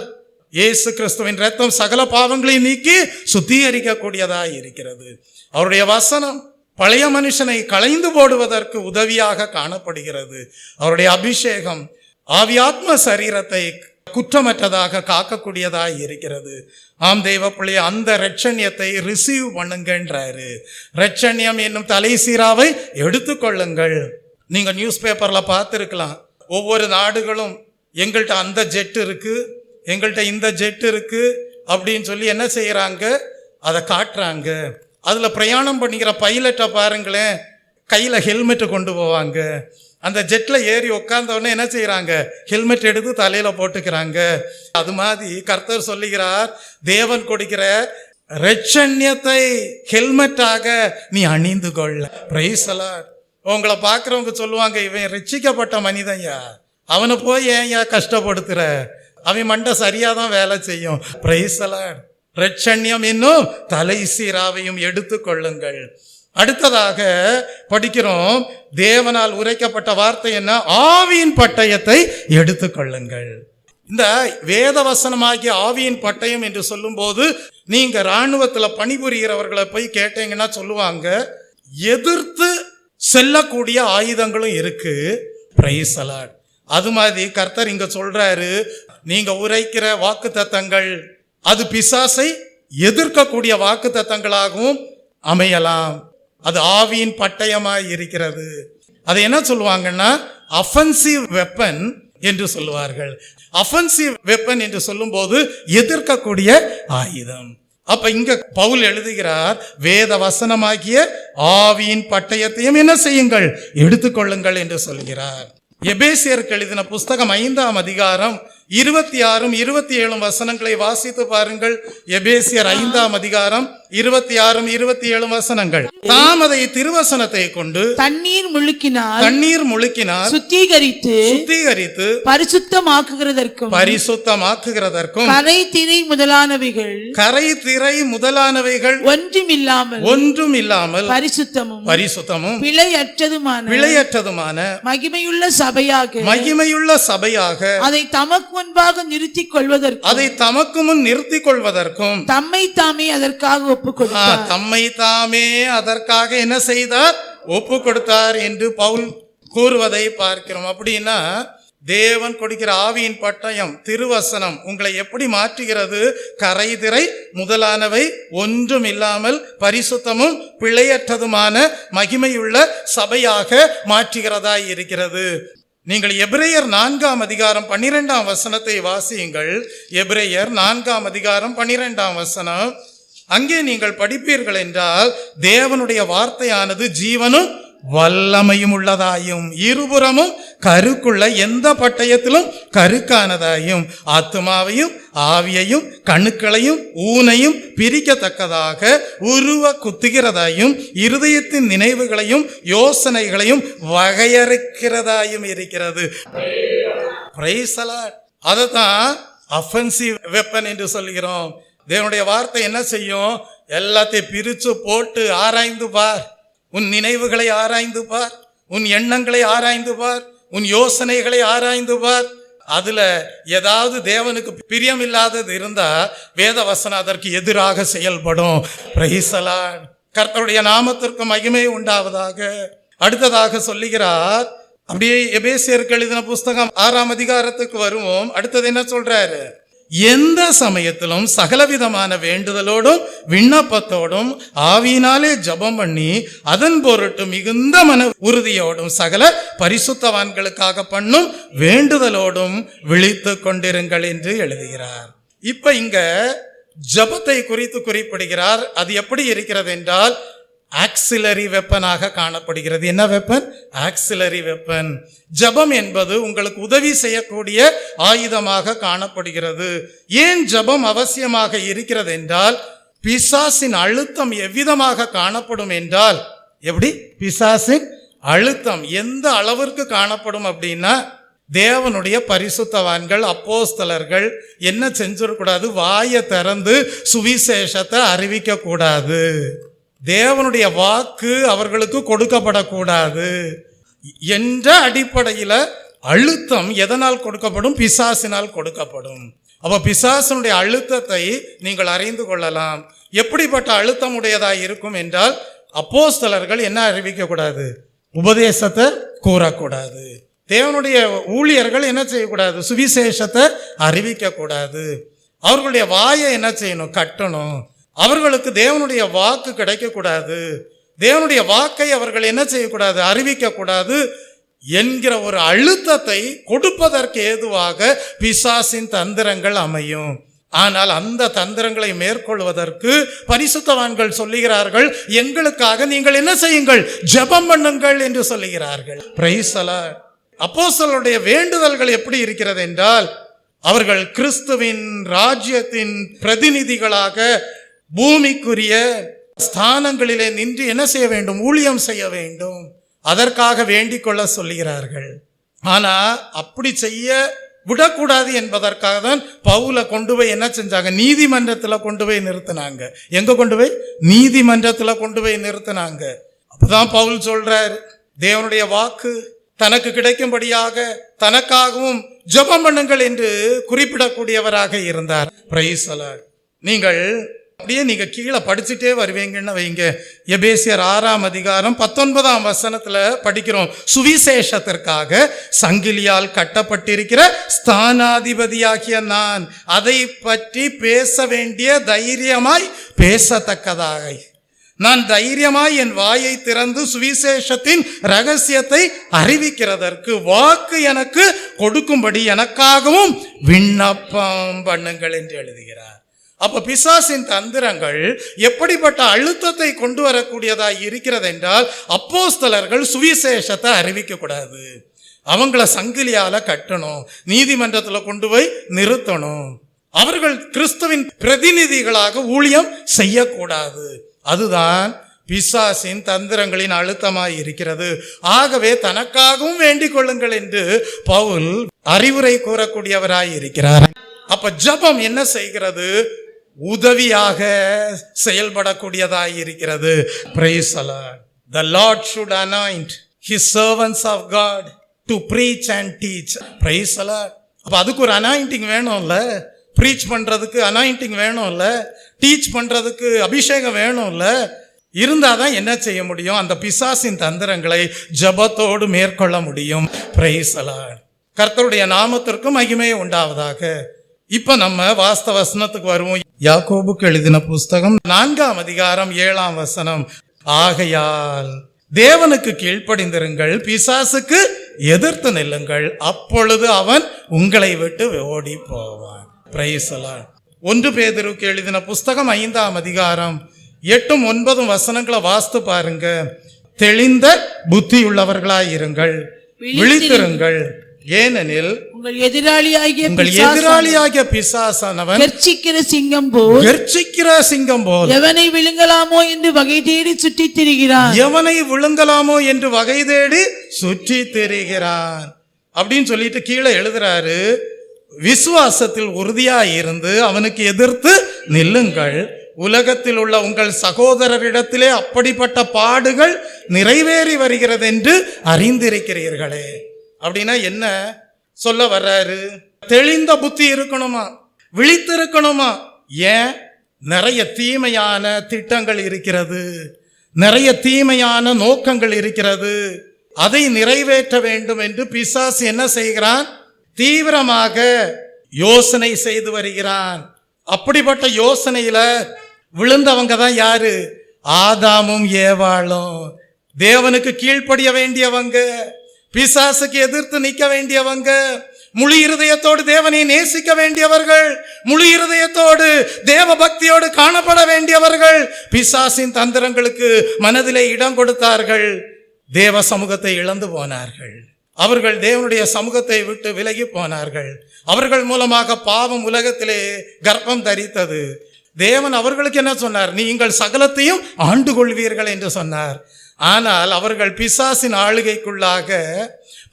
இயேசு கிறிஸ்துவின் இரத்தம் சகல பாவங்களையும் நீக்கி சுத்திகரிக்கக்கூடியதாய் இருக்கிறது. அவருடைய வசனம் பழைய மனுஷனை களைந்து போடுவதற்கு உதவியாக காணப்படுகிறது. அவருடைய அபிஷேகம் ஆவியாத்ம சரீரத்தை குற்றமற்றதாக காக்கக்கூடியதாய் இருக்கிறது. ஆம் தெய்வ பிள்ளையை, அந்த இரட்சண்யத்தை ரிசீவ் பண்ணுங்கன்றாரு. இரட்சண்யம் என்னும் தலை சீராவை எடுத்துக்கொள்ளுங்கள். நீங்க நியூஸ் பேப்பர்ல பார்த்துருக்கலாம், ஒவ்வொரு நாடுகளும் எங்கள்கிட்ட அந்த ஜெட் இருக்கு, எங்கள்கிட்ட இந்த ஜெட் இருக்கு அப்படின்னு சொல்லி என்ன செய்யறாங்க? அதை காட்டுறாங்க. அதுல பிரயாணம் பண்ணிக்கிற பைலட்டை பாருங்களேன், கையில ஹெல்மெட் கொண்டு போவாங்க. அந்த ஜெட்ல ஏறி உட்கார்ந்தவொடனே என்ன செய்யறாங்க? ஹெல்மெட் எடுத்து தலையில போட்டுக்கிறாங்க. அது மாதிரி கர்த்தர் சொல்லுகிறார், தேவன் கொடுக்கிற இரட்சண்யத்தை ஹெல்மெட்டாக நீ அணிந்து கொள்ள. Praise the Lord. உங்களை பார்க்கறவங்க சொல்லுவாங்க, இவன் ரட்சிக்கப்பட்ட மனிதன்யா, அவனை போய் ஏன் கஷ்டப்படுத்துற, அவன் மண்டை சரியாதான் வேலை செய்யும். Praise the Lord. இரட்சண்யம் என்னும் தலை சீராவையும் எடுத்துக்கொள்ளுங்கள். அடுத்ததாக படிக்கிறோம், தேவனால் உரைக்கப்பட்ட வார்த்தை என்ன? ஆவியின் பட்டயத்தை எடுத்துக்கொள்ளுங்கள். இந்த வேத வசனமாகிய ஆவியின் பட்டயம் என்று சொல்லும் போது, நீங்க இராணுவத்தில் பணிபுரிகிறவர்களை போய் கேட்டீங்கன்னா சொல்லுவாங்க, எதிர்த்து செல்லக்கூடிய ஆயுதங்களும் இருக்கு. Praise the Lord. அது மாதிரி கர்த்தர் இங்க சொல்றாரு, நீங்க உரைக்கிற வாக்கு தத்தங்கள் அது பிசாசை எதிர்க்கக்கூடிய வாக்கு தத்தங்களாகவும் அமையலாம். அது ஆவியின் பட்டயமாய் இருக்கிறது. அதை என்ன சொல்லுவாங்கன்னா அஃபென்சிவ் வெப்பன் என்று சொல்லுவார்கள். அஃபென்சிவ் வெப்பன் என்று சொல்லும் போது எதிர்க்கக்கூடிய ஆயுதம். அப்ப இங்க பவுல் எழுதுகிறார், வேத வசனமாகிய ஆவியின் பட்டயத்தையும் என்ன செய்யுங்கள்? எடுத்துக்கொள்ளுங்கள் என்று சொல்கிறார். எபேசியருக்கு எழுதின புஸ்தகம் 5ஆம் அதிகாரம் 26, 27 வசனங்களை வாசித்து பாருங்கள். எபேசியர் 5ஆம் அதிகாரம் 26, 27 வசனங்கள். தாம் அதை திருவசனத்தை கொண்டு தண்ணீர் முழுக்கினால் சுத்திகரித்து பரிசுத்தமாக்குகிறதற்கும் கரை திரை முதலானவைகள் ஒன்றுமில்லாமல் பரிசுத்தமும் பிழையற்றதுமான மகிமையுள்ள சபையாக அதை தமக்கு முன்பாக நிறுத்திக் கொள்வதற்கும் தம்மை தாமே அதற்காக என்ன செய்தார்? ஒப்பு கொடுத்தார் என்று பவுல் கூறுவதை பார்க்கிறோம். அப்படின்னா தேவன் கொடுக்கிற ஆவியின் பட்டயம் திருவசனம் உங்களை எப்படி மாற்றுகிறது? கரை திரை முதலானவை ஒன்றும் இல்லாமல் பரிசுத்தமும் பிழையற்றதுமான மகிமையுள்ள சபையாக மாற்றுகிறதாய் இருக்கிறது. நீங்கள் எபிரேயர் 4ஆம் அதிகாரம் 12ஆம் வசனத்தை வாசியுங்கள். எபிரேயர் 4ஆம் அதிகாரம் 12ஆம் வசனம். அங்கே நீங்கள் படிப்பீர்கள் என்றால், தேவனுடைய வார்த்தையானது ஜீவனும் வல்லமையும் உள்ளதாயும் இருபுறமும் கருக்குள்ள எந்த பட்டயத்திலும் கருக்கானதாயும் ஆத்துமாவையும் ஆவியையும் கணுக்களையும் ஊனையும் பிரிக்கத்தக்கதாக உருவ குத்துகிறதாயும் இருதயத்தின் நினைவுகளையும் யோசனைகளையும் வகையறுக்கிறதாயும் இருக்கிறது. Praise the Lord. அதுதான் அஃபென்சிவ் வெப்பன் என்று சொல்கிறோம். தேவனுடைய வார்த்தை என்ன செய்யும்? எல்லாத்தையும் பிரிச்சு போட்டு ஆராய்ந்து பார். உன் நினைவுகளை ஆராய்ந்து பார், உன் எண்ணங்களை ஆராய்ந்து பார், உன் யோசனைகளை ஆராய்ந்து பார். அதுல ஏதாவது தேவனுக்கு பிரியம் இல்லாதது இருந்தா வேத வசனம் அதற்கு எதிராக செயல்படும். Praise the Lord. கர்த்தருடைய நாமத்திற்கு மகிமை உண்டாவதாக. அடுத்ததாக சொல்லுகிறார், அப்படியே எபேசியருக்கு எழுதின புஸ்தகம் 6ஆம் அதிகாரத்துக்கு வருவோம். அடுத்தது என்ன சொல்றாரு? எந்த சமயத்திலும் சகலவிதமான வேண்டுதலோடும் விண்ணப்பத்தோடும் ஆவியினாலே ஜெபம் பண்ணி அதன் பொருட்டு மிகுந்த மன உறுதியோடும் சகல பரிசுத்தவான்களுக்காக பண்ணும் வேண்டுதலோடும் விழித்து கொண்டிருங்கள் என்று எழுதுகிறார். இப்ப இங்க ஜெபத்தை குறித்து குறிப்பிடுகிறார். அது எப்படி இருக்கிறது என்றால் ஆக்சிலரி வெப்பனாக காணப்படுகிறது. என்ன வெப்பன்? Auxiliary weapon. ஜெபம் என்பது உங்களுக்கு உதவி செய்யக்கூடிய ஆயுதமாக காணப்படுகிறது. ஏன் ஜெபம் அவசியமாக இருக்கிறது என்றால், பிசாசின் அழுத்தம் எவ்விதமாக காணப்படும் என்றால், எப்படி பிசாசின் அழுத்தம் எந்த அளவிற்கு காணப்படும் அப்படின்னா, தேவனுடைய பரிசுத்தவான்கள் அப்போஸ்தலர்கள் என்ன செஞ்சிடக்கூடாது? வாயை திறந்து சுவிசேஷத்தை அறிவிக்க கூடாது. தேவனுடைய வாக்கு அவர்களுக்கு கொடுக்கப்படக்கூடாது என்ற அடிப்படையில் அழுத்தம் எதனால் கொடுக்கப்படும்? பிசாசினால் கொடுக்கப்படும். அப்ப பிசாசினுடைய அழுத்தத்தை நீங்கள் அறிந்து கொள்ளலாம். எப்படிப்பட்ட அழுத்தம் உடையதாக இருக்கும் என்றால், அப்போஸ்தலர்கள் என்ன அறிவிக்க கூடாது? உபதேசத்தை கூறக்கூடாது. தேவனுடைய ஊழியர்கள் என்ன செய்யக்கூடாது? சுவிசேஷத்தை அறிவிக்க கூடாது. அவர்களுடைய வாயை என்ன செய்யணும்? கட்டணும். அவர்களுக்கு தேவனுடைய வாக்கு கிடைக்கக்கூடாது. தேவனுடைய வாக்கை அவர்கள் என்ன செய்யக்கூடாது? அறிவிக்க கூடாது என்கிற ஒரு அழுத்தத்தை கொடுப்பதற்கு ஏதுவாக பிசாசின் தந்திரங்கள் அமையும். ஆனால் அந்த தந்திரங்களை மேற்கொள்வதற்கு பரிசுத்தவான்கள் சொல்லுகிறார்கள், எங்களுக்காக நீங்கள் என்ன செய்யுங்கள்? ஜெபம் பண்ணுங்கள் என்று சொல்லுகிறார்கள். Praise the Lord. அப்போஸ்தலருடைய வேண்டுதல்கள் எப்படி இருக்கிறது என்றால், அவர்கள் கிறிஸ்துவின் ராஜ்யத்தின் பிரதிநிதிகளாக பூமிக்குரிய ஸ்தானங்களிலே நின்று என்ன செய்ய வேண்டும்? ஊழியம் செய்ய வேண்டும். அதற்காக வேண்டிக் கொள்ள சொல்லுகிறார்கள். ஆனா அப்படி செய்ய விடக்கூடாது என்பதற்காக தான் பவுலை கொண்டு போய் என்ன செஞ்சாங்க? நீதிமன்றத்தில் கொண்டு போய் நிறுத்தினாங்க. எங்க கொண்டு போய்? நீதிமன்றத்தில் கொண்டு போய் நிறுத்தினாங்க. அப்பதான் பவுல் சொல்றார், தேவனுடைய வாக்கு தனக்கு கிடைக்கும்படியாக தனக்காகவும் ஜெபம் பண்ணுங்கள் என்று குறிப்பிடக்கூடியவராக இருந்தார். Praise the Lord. நீங்கள் அப்படியே நீங்க கீழே படிச்சுட்டே வருவீங்கன்னு வைங்க. எபேசியர் 6ஆம் அதிகாரம் 19ஆம் வசனத்துல படிக்கிறோம், சுவிசேஷத்திற்காக சங்கிலியால் கட்டப்பட்டிருக்கிற ஸ்தானாதிபதியாகிய நான் அதை பற்றி பேச வேண்டிய தைரியமாய் பேசத்தக்கதாக நான் தைரியமாய் என் வாயை திறந்து சுவிசேஷத்தின் ரகசியத்தை அறிவிக்கிறதற்கு வாக்கு எனக்கு கொடுக்கும்படி எனக்காகவும் விண்ணப்பம் பண்ணுங்கள் என்று எழுதுகிறார். அப்ப பிசாசின் தந்திரங்கள் எப்படிப்பட்ட அழுத்தத்தை கொண்டு வரக்கூடியதா இருக்கிறது என்றால், அப்போஸ்தலர்கள் சுவிசேஷத்தை அறிவிக்க கூடாது, அவங்கள சங்கிலியால கட்டணும், நீதிமன்றத்தில் கொண்டு போய் நிறுத்தணும், அவர்கள் கிறிஸ்துவின் பிரதிநிதிகளாக ஊழியம் செய்யக்கூடாது. அதுதான் பிசாசின் தந்திரங்களின் அழுத்தமாய் இருக்கிறது. ஆகவே தனக்காகவும் வேண்டிக் கொள்ளுங்கள் என்று பவுல் அறிவுரை கூறக்கூடியவராய் இருக்கிறார். அப்ப ஜெபம் என்ன செய்கிறது? உதவியாக செயல்படக்கூடியதாய் இருக்கிறது. Praise the Lord. The Lord should anoint his servants of God to preach and teach. Praise the Lord. அப்ப அதுக்கு ஒரு அனாயிண்டிங் வேணும்ல, ப்ரீச் பண்றதுக்கு அனாயிண்டிங் வேணும்ல, டீச் பண்றதுக்கு அபிஷேகம் வேணும்ல. இருந்தாதான் என்ன செய்ய முடியும்? அந்த பிசாசின் தந்திரங்களை ஜெபத்தோடு மேற்கொள்ள முடியும். Praise the Lord. கர்த்தருடைய நாமத்திற்கு மகிமை உண்டாவதாக. இப்ப நம்ம வாஸ்தவ வசனத்துக்கு வருவோம். யாக்கோபுக்கு எழுதின புஸ்தகம் 4ஆம் அதிகாரம் 7ஆம் வசனம். ஆகையால் தேவனுக்கு கீழ்ப்படிந்திருங்கள், பிசாசுக்கு எதிர்த்து நில்லுங்கள், அப்பொழுது அவன் உங்களை விட்டு ஓடி போவான். Praise the Lord. 1 பேதுருக்கு எழுதின புஸ்தகம் 5ஆம் அதிகாரம் 8-9 வசனங்களை வாஸ்து பாருங்க. தெளிந்த புத்தியுள்ளவர்களாயிருங்கள், விழித்திருங்கள். ஏனெனில் உங்கள் எதிராளியாகிய பிசாசானவன் கர்ச்சிக்கிற சிங்கம் போல் எவனை விழுங்கலாமோ என்று வகை தேடி சுற்றித் திரிகிறான் அப்படின்னு சொல்லிட்டு கீழே எழுதுறாரு. விசுவாசத்தில் உறுதியாயிருந்து அவனுக்கு எதிர்த்து நில்லுங்கள். உலகத்தில் உள்ள உங்கள் சகோதரரிடத்திலே அப்படிப்பட்ட பாடுகள் நிறைவேறி வருகிறது என்று அறிந்திருக்கிறீர்களே. அப்படின்னா என்ன சொல்ல வர்றாரு? தெளிந்த புத்தி இருக்கணுமா, விழித்திருக்கணுமா. ஏன்? நிறைய தீமையான திட்டங்கள் இருக்கிறது, நிறைய தீமையான நோக்கங்கள் இருக்கிறது. அதை நிறைவேற்ற வேண்டும் என்று பிசாசு என்ன செய்கிறான்? தீவிரமாக யோசனை செய்து வருகிறான். அப்படிப்பட்ட யோசனையில விழுந்தவங்க தான் யாரு? ஆதாமும் ஏவாளும். தேவனுக்கு கீழ்ப்படிய வேண்டியவங்க, பிசாசுக்கு எதிர்த்து நிற்க வேண்டியவங்க, முழு இருதயத்தோடு தேவனை நேசிக்க வேண்டியவர்கள், முழு இருதயத்தோடு தேவ பக்தியோடு காணப்பட வேண்டியவர்கள். பிசாசின் தந்திரங்களுக்கு மனதிலே இடம் கொடுத்தார்கள், தேவ சமூகத்தை இழந்து போனார்கள். அவர்கள் தேவனுடைய சமூகத்தை விட்டு விலகி போனார்கள். அவர்கள் மூலமாக பாவம் உலகத்திலே கர்ப்பம் தரித்தது. தேவன் அவர்களுக்கு என்ன சொன்னார்? நீங்கள் சகலத்தையும் ஆண்டு கொள்வீர்கள் என்று சொன்னார். ஆனால் அவர்கள் பிசாசின் ஆளுகைக்குள்ளாக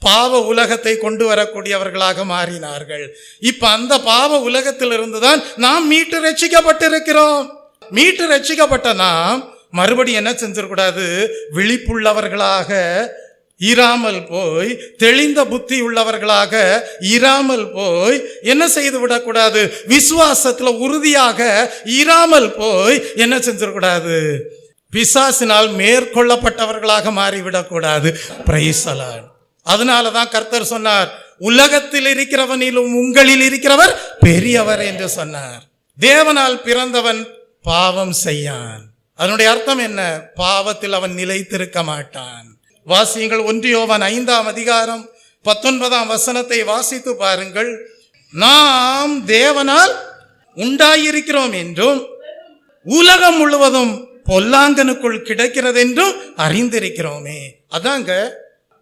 பாவ உலகத்தை கொண்டு வரக்கூடியவர்களாக மாறினார்கள். இப்ப அந்த பாவ உலகத்திலிருந்து தான் நாம் மீட்டு ரட்சிக்கப்பட்டிருக்கிறோம். மீட்டு ரட்சிக்கப்பட்ட நாம் மறுபடியும் என்ன செஞ்சிடக்கூடாது? விழிப்புள்ளவர்களாக இராமல் போய், தெளிந்த புத்தி உள்ளவர்களாக இராமல் போய் என்ன செய்து விடக்கூடாது? விசுவாசத்துல உறுதியாக இராமல் போய் என்ன செஞ்சிடக்கூடாது? பிசாசினால் மேற்கொள்ளப்பட்டவர்களாக மாறிவிடக்கூடாது. Praise the Lord. அதனாலதான் கர்த்தர் சொன்னார், உலகத்தில் இருக்கிறவனிலும் உங்களில் இருக்கிறவர் பெரியவர் என்று சொன்னார். தேவனால் பிறந்தவன் பாவம் செய்யான். அதனுடைய அர்த்தம் என்ன? பாவத்தில் அவன் நிலைத்திருக்க மாட்டான். வாசியுங்கள் 1 யோவான் 5ஆம் அதிகாரம் 19ஆம் வசனத்தை வாசித்து பாருங்கள். நாம் தேவனால் உண்டாயிருக்கிறோம் என்றும் உலகம் முழுவதும் பொல்லாங்கனுக்குள் கிடைக்கிறது என்றும் அறிந்திருக்கிறோமே. அதாங்க,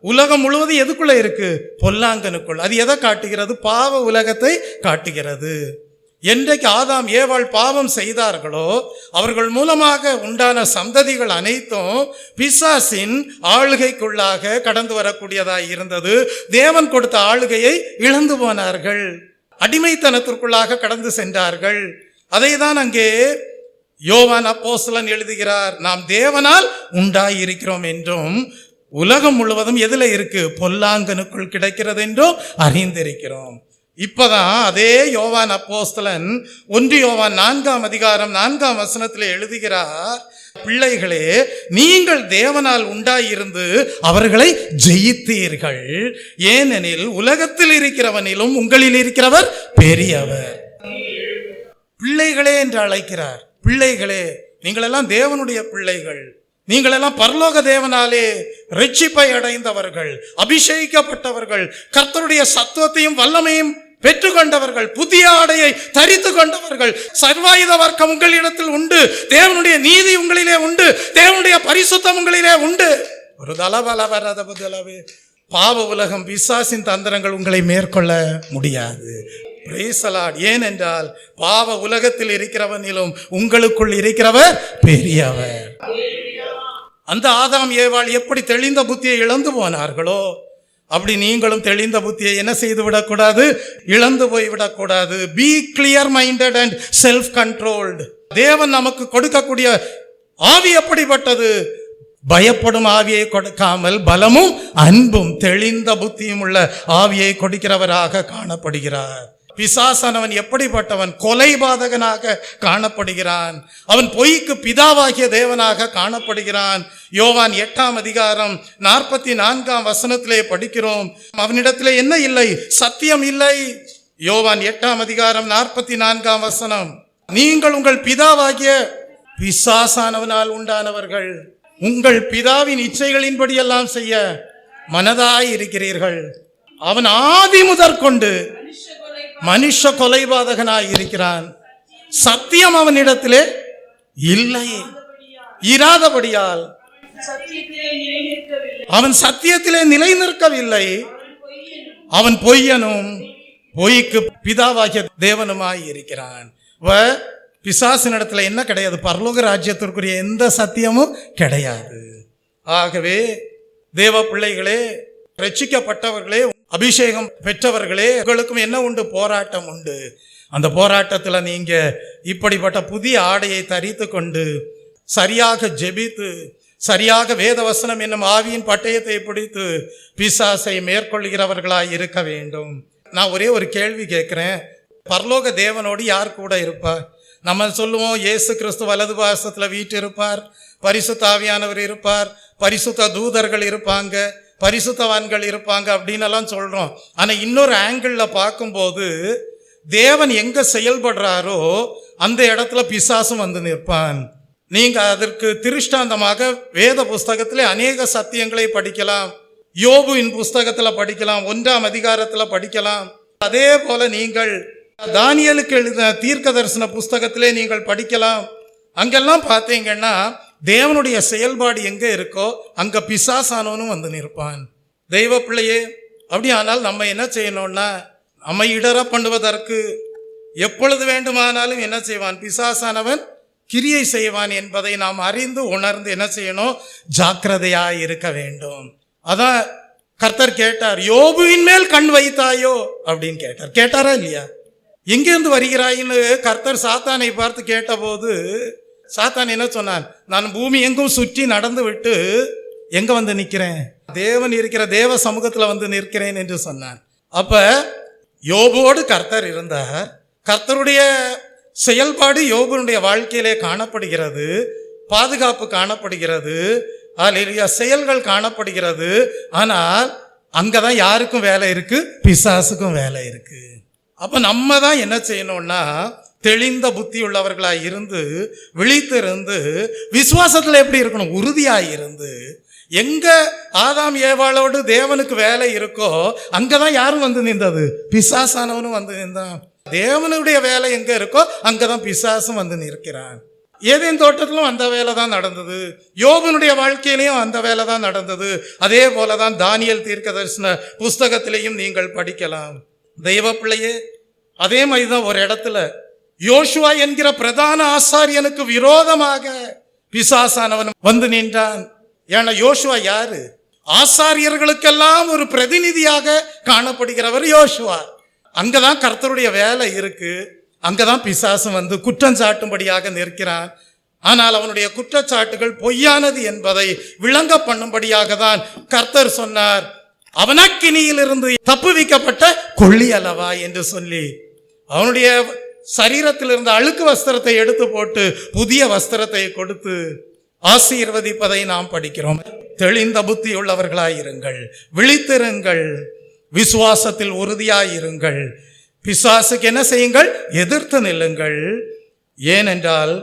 உலகம் முழுவதும் எதுக்குள்ள இருக்கு? பொல்லாங்கனுக்குள். அது எதை காட்டுகிறது? பாவ உலகத்தை காட்டுகிறது. என்றைக்கு ஆதாம் ஏவாள் பாவம் செய்தார்களோ அவர்கள் மூலமாக உண்டான சந்ததிகள் அனைத்தும் பிசாசின் ஆளுகைக்குள்ளாக கடந்து வரக்கூடியதாய் இருந்தது. தேவன் கொடுத்த ஆளுகையை இழந்து போனார்கள், அடிமைத்தனத்திற்குள்ளாக கடந்து சென்றார்கள். அதை தான் அங்கே யோவான் அப்போஸ்தலன் எழுதுகிறார், நாம் தேவனால் உண்டாயிருக்கிறோம் என்றும் உலகம் முழுவதும் எதுல இருக்கு? பொல்லாங்கனுக்குள் கிடைக்கிறது என்றும் அறிந்திருக்கிறோம். இப்பதான் அதே யோவான் அப்போஸ்தலன் 1 யோவான் 4ஆம் அதிகாரம் 4ஆம் வசனத்தில் எழுதுகிறார், பிள்ளைகளே, நீங்கள் தேவனால் உண்டாயிருந்து அவர்களை ஜெயித்தீர்கள், ஏனெனில் உலகத்தில் இருக்கிறவனிலும் உங்களில் இருக்கிறவர் பெரியவர். பிள்ளைகளே என்று அழைக்கிறார். பிள்ளைகளே, நீங்களெல்லாம் தேவனுடைய பிள்ளைகள், நீங்களெல்லாம் பரலோக தேவனாலே ரட்சிப்பை அடைந்தவர்கள், அபிஷேகிக்கப்பட்டவர்கள், கர்த்தருடைய சத்துவத்தையும் வல்லமையும் பெற்றுக்கொண்டவர்கள், புதிய ஆடையை தரித்து கொண்டவர்கள். சர்வாயுத வர்க்கம் உங்களிடத்தில் உண்டு, தேவனுடைய நீதி உங்களிலே உண்டு, தேவனுடைய பரிசுத்தம் உங்களிலே உண்டு. ஒரு தலபலவே பாவ உலகம் பிசாசின் தந்திரங்கள் உங்களை மேற்கொள்ள முடியாது. Praise the Lord. ஏனென்றால் பாவ உலகத்தில் இருக்கிறவனிலும் உங்களுக்குள் இருக்கிறவர் பெரியவர். அந்த ஆதாம் ஏவாள் எப்படி தெளிந்த புத்தியை இழந்து போனார்களோ அப்படி நீங்களும் தெளிந்த புத்தியை என்ன செய்து விடக்கூடாது? இழந்து போய் விடக்கூடாது. B clear minded and self controlled. தேவன் நமக்கு கொடுக்கக்கூடிய ஆவி எப்படிப்பட்டது? பயப்படும் ஆவியை கொடுக்காமல் பலமும் அன்பும் தெளிந்த புத்தியும் உள்ள ஆவியை கொடுக்கிறவராக காணப்படுகிறார். பிசாசானவன் எப்படிப்பட்டவன்? கொலைபாதகனாக காணப்படுகிறான். அவன் பொய்க்கு பிதாவாகிய தேவனாக காணப்படுகிறான். யோவான் 8ஆம் அதிகாரம் 44ஆம் வசனத்திலே படிக்கிறோம், அவனிடத்திலே என்ன இல்லை? சத்தியம் இல்லை. யோவான் 8ஆம் அதிகாரம் 44ஆம் வசனம், நீங்கள் உங்கள் பிதாவாகிய பிசாசானவனால் உண்டானவர்கள், உங்கள் பிதாவின் இச்சைகளின்படி எல்லாம் செய்ய மனதாய் இருக்கிறீர்கள். அவன் ஆதி முதற்கொண்டு மனுஷ கொலைபாதகனாய் இருக்கிறான். சத்தியம் அவனிடத்திலே இல்லை. இராதபடியால் அவன் சத்தியத்திலே நிலை நிற்கவில்லை. அவன் பொய்யனும் பொய்க்கு பிதாவாகிய தேவனுமாய் இருக்கிறான். பிசாசினிடத்துல என்ன கிடையாது? பரலோக ராஜ்யத்திற்குரிய எந்த சத்தியமும் கிடையாது. ஆகவே தேவ பிள்ளைகளே, ரட்சிக்கப்பட்டவர்களே, அபிஷேகம் பெற்றவர்களே, உங்களுக்கும் என்ன உண்டு? போராட்டம் உண்டு. அந்த போராட்டத்துல நீங்க இப்படிப்பட்ட புதிய ஆடையை தரித்து கொண்டு சரியாக ஜெபித்து சரியாக வேத வசனம் என்னும் ஆவியின் பட்டயத்தை பிடித்து பிசாசை மேற்கொள்கிறவர்களாய் இருக்க வேண்டும். நான் ஒரே ஒரு கேள்வி கேட்கிறேன். பரலோக தேவனோடு யார் கூட இருப்பார்? நம்ம சொல்லுவோம் இயேசு கிறிஸ்து வலது பாசத்துல வீட்டு இருப்பார், பரிசுத்த ஆவியானவர் இருப்பார், பரிசுத்த தூதர்கள் இருப்பாங்க, பரிசுத்தவான்கள் இருப்பாங்க அப்படின்னு எல்லாம் சொல்றோம். ஆனா இன்னொரு ஆங்கிள் பார்க்கும்போது தேவன் எங்க செயல்படுறாரோ அந்த இடத்துல பிசாசும் வந்து நிற்பான். நீங்க அதற்கு திருஷ்டாந்தமாக வேத புஸ்தகத்திலே அநேக சத்தியங்களை படிக்கலாம். யோபுவின் புஸ்தகத்துல படிக்கலாம், 1ஆம் அதிகாரத்துல படிக்கலாம். அதே போல நீங்கள் தானியேலுக்கு எழுதின தீர்க்க தரிசன புஸ்தகத்திலே நீங்கள் படிக்கலாம். அங்கெல்லாம் பார்த்தீங்கன்னா தேவனுடைய செயல்பாடு எங்க இருக்கோ அங்க பிசாசானவனும் வந்து நிற்பான். தெய்வ பிள்ளையே, அப்படி ஆனால் நம்ம என்ன செய்யணும்னா, நம்ம இடர பண்ணுவதற்கு எப்பொழுது வேண்டுமானாலும் என்ன செய்வான்? பிசாசானவன் கிரியை செய்வான் என்பதை நாம் அறிந்து உணர்ந்து என்ன செய்யணும்? ஜாக்கிரதையாய் இருக்க வேண்டும். அதான் கர்த்தர் கேட்டார், யோபுவின் மேல் கண் வைத்தாயோ அப்படின்னு கேட்டார். கேட்டாரா இல்லையா? எங்கிருந்து வருகிறாயின்னு கர்த்தர் சாத்தானை பார்த்து கேட்டபோது சாத்தான் என்ன சொன்னான்? நான் பூமி எங்கும் சுற்றி நடந்து விட்டு எங்க வந்து நிற்கிறேன்? தேவன் இருக்கிற தேவ சமூகத்துல வந்து நிற்கிறேன் என்று சொன்னான். அப்ப யோபுவோடு கர்த்தர் இருந்தார். கர்த்தருடைய செயல்பாடு யோபுனுடைய வாழ்க்கையிலே காணப்படுகிறது, பாதுகாப்பு காணப்படுகிறது, செயல்கள் காணப்படுகிறது. ஆனால் அங்கதான் யாருக்கும் வேலை இருக்கு? பிசாசுக்கும் வேலை இருக்கு. அப்ப நம்ம தான் என்ன செய்யணும்னா, தெளிந்த புத்தி உள்ளவர்களாய் இருந்து விழித்திருந்து விசுவாசத்துல எப்படி இருக்கணும்? உறுதியாய் இருந்து, எங்க ஆதாம் ஏவாளோடு தேவனுக்கு வேலை இருக்கோ அங்கதான் யாரும் வந்து நின்றது? பிசாசானவனும் வந்து நின்றான். தேவனுடைய வேலை எங்க இருக்கோ அங்கதான் பிசாசும் வந்து நிற்கிறான். ஏதேன் தோட்டத்திலும் அந்த வேலை தான் நடந்தது, யோபுனுடைய வாழ்க்கையிலையும் அந்த வேலை தான் நடந்தது. அதே போலதான் தானியேல் தீர்க்க தரிசன புஸ்தகத்திலையும் நீங்கள் படிக்கலாம். தெய்வ பிள்ளையே, அதே மாதிரிதான் ஒரு இடத்துல யோசுவா என்கிற பிரதான ஆசாரியனுக்கு விரோதமாக பிசாசானவன் வந்து நின்றான். ஏன்னா யோசுவா யாரு? ஆசாரியர்களுக்கெல்லாம் ஒரு பிரதிநிதியாக காணப்படுகிறவர் யோசுவா. அங்கதான் கர்த்தருடைய வேலை இருக்கு. அங்கதான் பிசாசம் வந்து குற்றம் சாட்டும்படியாக நிற்கிறான். ஆனால் அவனுடைய குற்றச்சாட்டுகள் பொய்யானது என்பதை விளங்க பண்ணும்படியாக தான் கர்த்தர் சொன்னார், அவனக்கினியிலிருந்து தப்புவிக்கப்பட்ட கொள்ளி அல்லவா என்று சொல்லி அவனுடைய சரீரத்தில் இருந்த அழுக்கு வஸ்திரத்தை எடுத்து போட்டு புதிய வஸ்திரத்தை கொடுத்து ஆசீர்வதிப்பதை நாம் படிக்கிறோம். தெளிந்த புத்தி உள்ளவர்களாயிருங்கள், விழித்திருங்கள், விசுவாசத்தில் உறுதியாயிருங்கள். பிசாசுக்கு என்ன செய்யுங்கள்? எதிர்த்து நில்லுங்கள். ஏனென்றால்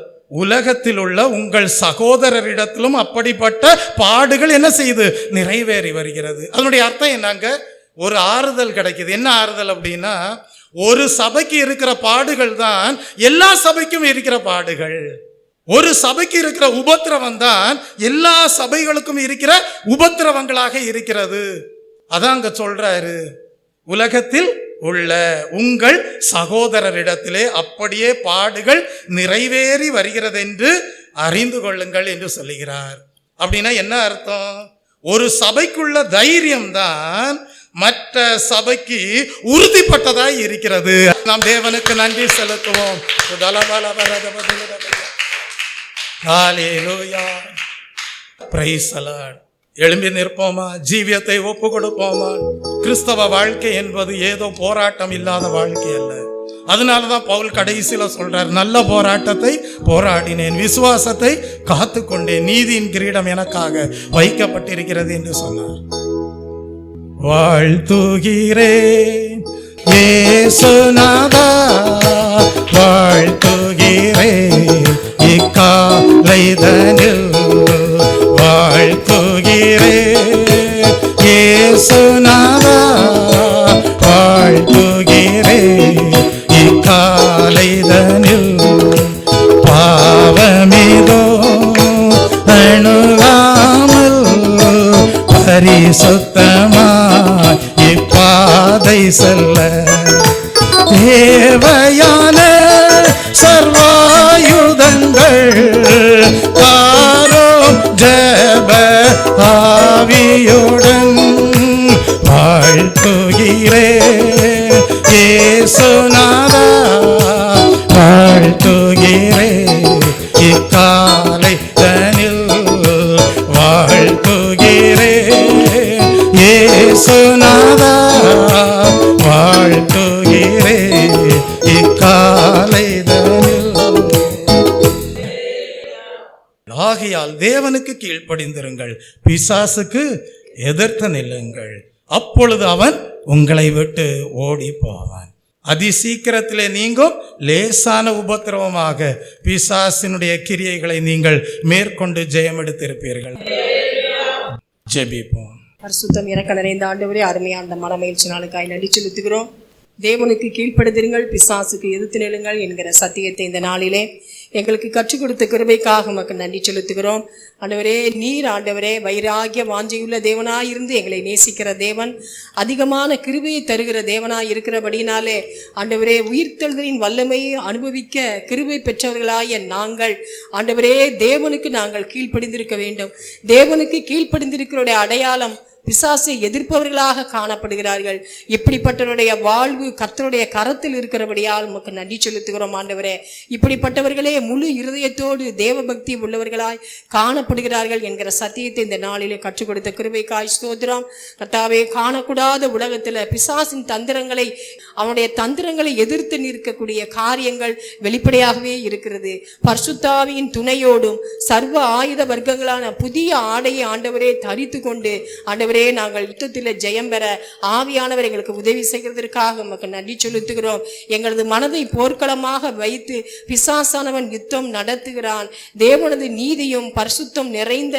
உலகத்தில் உள்ள உங்கள் சகோதரரிடத்திலும் அப்படிப்பட்ட பாடுகள் என்ன செய்து நிறைவேறி வருகிறது. அதனுடைய அர்த்தம் என்னங்க? ஒரு ஆறுதல் கிடைக்குது. என்ன ஆறுதல் அப்படின்னா, ஒரு சபைக்கு இருக்கிற பாடுகள் தான் எல்லா சபைக்கும் இருக்கிற பாடுகள். ஒரு சபைக்கு இருக்கிற உபத்திரவம் தான் எல்லா சபைகளுக்கும் இருக்கிற உபத்திரவங்களாக இருக்கிறது. அதான் அங்க சொல்றாரு, உலகத்தில் உள்ள உங்கள் சகோதரரிடத்திலே அப்படியே பாடுகள் நிறைவேறி வருகிறது என்று அறிந்து கொள்ளுங்கள் என்று சொல்லுகிறார். அப்படின்னா என்ன அர்த்தம்? ஒரு சபைக்குள்ள தைரியம் தான் மற்ற சபைக்கு உறுதிப்பட்டதாய் இருக்கிறது. நாம் தேவனுக்கு நன்றி செலுத்துவோம். ஹல்லேலூயா, பிரைஸ் தி லார்ட். எழும்பி நிற்போமா? ஜீவியத்தை ஒப்பு கொடுப்போமா? கிறிஸ்தவ வாழ்க்கை என்பது ஏதோ போராட்டம் இல்லாத வாழ்க்கை அல்ல. அதனாலதான் பவுல் கடைசியில சொல்றார், நல்ல போராட்டத்தை போராடினேன், விசுவாசத்தை காத்து கொண்டேன், நீதியின் கிரீடம் எனக்காக வைக்கப்பட்டிருக்கிறது என்று சொன்னார். வாழ்த்துகிறேன் இயேசுநாதா, வாழ்த்துகிறேன் இக்காலைதனில், வாழ்த்துகிறேன் இயேசுநாதா, வாழ்த்துகிறேன் இக்காலைதனில். பாவமிதோ அணுகாம செல்ல தேவையான சர்வாயுதங்கள் தாரும் ஜெப ஆவியுடன் வாழ்த்துகிறேன் இயேசுநாதா வாழ்த்துகிறேன் இக்காலை தனில் வாழ்த்துகிறேன் இயேசுநாதா வாழ்த்துகிறேன் இக்காலை தனில். ஆகையால் தேவனுக்கு கீழ்ப்படிந்திருங்கள், பிசாசுக்கு எதிர்த்து நில்லுங்கள், அப்பொழுது அவன் உங்களை விட்டு ஓடி போவான். அதி சீக்கிரத்திலே நீங்கும் லேசான உபத்திரவமாக பிசாசினுடைய கிரியைகளை நீங்கள் மேற்கொண்டு ஜெயம் எடுத்திருப்பீர்கள். ஜெபிப்போம். பரிசுத்தம் இறக்க நிறைந்த ஆண்டவரே, அருமையான அந்த மனமகிழ்ச்சி நாளுக்காய் நன்றி செலுத்துகிறோம். தேவனுக்கு கீழ்ப்படுதிருங்கள், பிசாசுக்கு எதிர்த்து நிலுங்கள் என்கிற சத்தியத்தை இந்த நாளிலே எங்களுக்கு கற்றுக் கொடுத்த கிருபைக்காக உமக்கு நன்றி செலுத்துகிறோம். ஆண்டவரே, நீர் ஆண்டவரே வைராகிய வாஞ்சையுள்ள தேவனாயிருந்து எங்களை நேசிக்கிற தேவன், அதிகமான கிருபையை தருகிற தேவனாய் இருக்கிறபடினாலே ஆண்டவரே, உயிர்த்தெழுதலின் வல்லமையை அனுபவிக்க கிருபை பெற்றவர்களாய நாங்கள் ஆண்டவரே தேவனுக்கு நாங்கள் கீழ்ப்படிந்திருக்க வேண்டும். தேவனுக்கு கீழ்ப்படிந்திருக்கிறோடைய அடையாளம் பிசாசை எதிர்ப்பவர்களாக காணப்படுகிறார்கள். இப்படிப்பட்டவருடைய வாழ்வு கர்த்தருடைய கரத்தில் இருக்கிறபடியால் உமக்கு நன்றி செலுத்துகிறோம். ஆண்டவரே, இப்படிப்பட்டவர்களே முழு இருதயத்தோடு தேவ பக்தி உள்ளவர்களாய் காணப்படுகிறார்கள் என்கிற சத்தியத்தை இந்த நாளிலே கற்றுக் கொடுத்த கிருபைக்காய் ஸ்தோத்திரம். கர்த்தாவே, காணக்கூடாத உலகத்தில் பிசாசின் தந்திரங்களை, அவனுடைய தந்திரங்களை எதிர்த்து நிற்கக்கூடிய காரியங்கள் வெளிப்படையாகவே இருக்கிறது. பரிசுத்தாவியின் துணையோடும் சர்வ ஆயுத வர்க்கங்களான புதிய ஆடையை ஆண்டவரே தரித்து கொண்டு ஆண்டவரே நாங்கள் யுத்தத்தில் ஜெயம் பெற ஆவியானவர் எங்களுக்கு உதவி செய்கிறதற்காக நமக்கு நன்றி செலுத்துகிறோம். எங்களது மனதை போர்க்களமாக வைத்து பிசாசானவன் யுத்தம் நடத்துகிறான். தேவனது நீதியும் பரிசுத்தம் நிறைந்த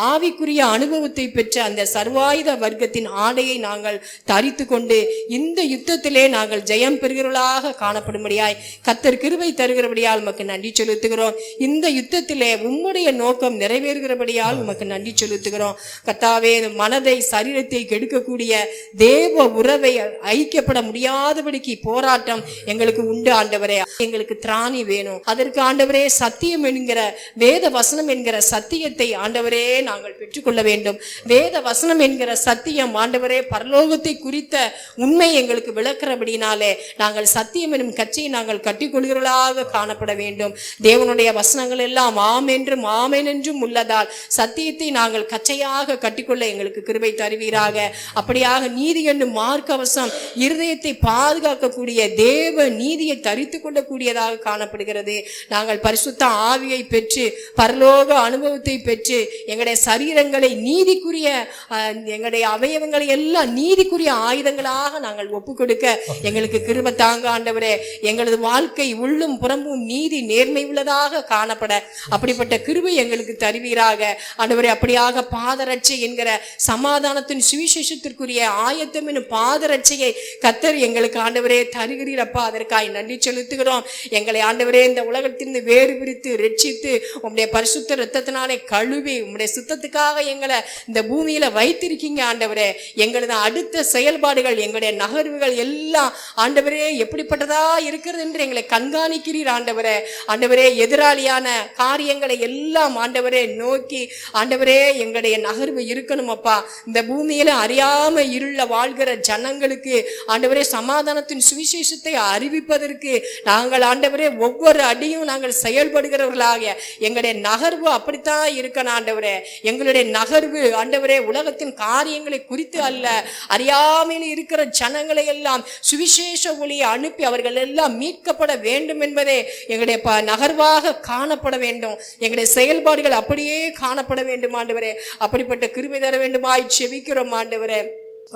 ஆவிக்குரிய அனுபவத்தை பெற்ற அந்த சர்வாயுத வர்க்கத்தின் ஆடையை நாங்கள் தரித்து கொண்டு இந்த யுத்தத்திலே நாங்கள் ஜெயம் பெறுகிறவர்களாக காணப்படும்படியாய் கர்த்தர் கிருபை தருகிறபடியால் உமக்கு நன்றி செலுத்துகிறோம். இந்த யுத்தத்திலே உம்முடைய நோக்கம் நிறைவேறுகிறபடியால் உமக்கு நன்றி செலுத்துகிறோம். கர்த்தாவே, மனதை சரீரத்தை கெடுக்கக்கூடிய தேவ உறவை ஐக்கியப்பட முடியாதபடிக்கு போராட்டம் எங்களுக்கு உண்டு. ஆண்டவரே, எங்களுக்கு திராணி வேணும். அதற்கு ஆண்டவரே சத்தியம் என்கிற வேத வசனம் என்கிற சத்தியத்தை ஆண்டவரே நாங்கள் பெற்றுக்கொள்ள வேண்டும். வேத வசனம் என்கிற சத்தியம் ஆண்டவரே பரலோகத்தை குறித்த உண்மை எங்களுக்கு விளக்கிறபடினாலே நாங்கள் சத்தியம் எனும் கட்சியை நாங்கள் கட்டிக்கொள்கிறவர்களாக காணப்பட வேண்டும். தேவனுடைய வசனங்கள் எல்லாம் ஆம் என்றும் ஆமென் என்றும் உள்ளதால் சத்தியத்தை நாங்கள் கச்சையாக கட்டிக்கொள்ள எங்களுக்கு கிருபை தருவீராக. அப்படியாக நீதி என்னும் மார்க்கவசம் இருதயத்தை பாதுகாக்கக்கூடிய தேவ நீதியை தரித்து கொள்ளக்கூடியதாக காணப்படுகிறது. நாங்கள் பரிசுத்த ஆவியை பெற்று பரலோக அனுபவத்தை பெற்று எங்களுடைய சரீரங்களை நீதிக்குரிய எங்களுடைய அவயவங்களை எல்லாம் நீதிக்குரிய ஆயுதங்களாக நாங்கள் ஒப்பு கொடுக்க எங்களுக்கு கிருபை தாங்க. ஆண்டவரே, எங்களது வாழ்க்கை உள்ளும் புறம்பும் நீதி நேர்மை உள்ளதாக காணப்பட அப்படிப்பட்ட கிருபை எங்களுக்கு தருவீராக. ஆண்டவரே, அப்படியாக பாதரட்சை என்கிற சமாதானத்தின் சுவிசேஷத்திற்குரிய ஆயத்தம் என்னும் பாதரட்சையை கர்த்தர் எங்களுக்கு ஆண்டவரே தருகிறீரப்பா. அதற்காக நன்றி செலுத்துகிறோம். எங்களை ஆண்டவரே இந்த உலகத்திலிருந்து வேறு பிரித்து ரட்சித்து உம்முடைய பரிசுத்த இரத்தத்தினாலே கழுவி உம்முடைய சுத்தத்துக்காக எங்களை இந்த பூமியில வைத்திருக்கீங்க. ஆண்டவரே, எங்களது அடுத்த செயல்பாடுகள் எங்களுடைய நகர்வுகள் எல்லாம் ஆண்டவரே எப்படிப்பட்டதா இருக்கிறது என்று எங்களை கண்காணிக்கிறீர். ஆண்டவரே, ஆண்டவரே எதிராளியான காரியங்களை எல்லாம் ஆண்டவரே நோக்கி ஆண்டவரே எங்களுடைய நகர்வு இருக்கணும் அப்பா. இந்த பூமியில அறியாம இருள வாழ்கிற ஜனங்களுக்கு ஆண்டவரே சமாதானத்தின் சுவிசேஷத்தை அறிவிப்பதற்கு நாங்கள் ஆண்டவரே ஒவ்வொரு அடியும் நாங்கள் செயல்படுகிறவர்களாக எங்களுடைய நகர்வு அப்படித்தான் இருக்கணும். ஆண்டவரே, எங்களுடைய நகர்வு ஆண்டவரே உலகத்தின் காரியங்களை குறித்து அல்ல, அறியாமையில் இருக்கிற ஜனங்களை எல்லாம் சுவிசேஷ ஒளியை அனுப்பி அவர்கள் எல்லாம் மீட்கப்பட வேண்டும் என்பதே எங்களுடைய நகர்வாக காணப்பட வேண்டும். எங்களுடைய செயல்பாடுகள் அப்படியே காணப்பட வேண்டும். ஆண்டவரே, அப்படிப்பட்ட கிருபை தர வேண்டுமாய் செபிக்கிறோம். ஆண்டவரே,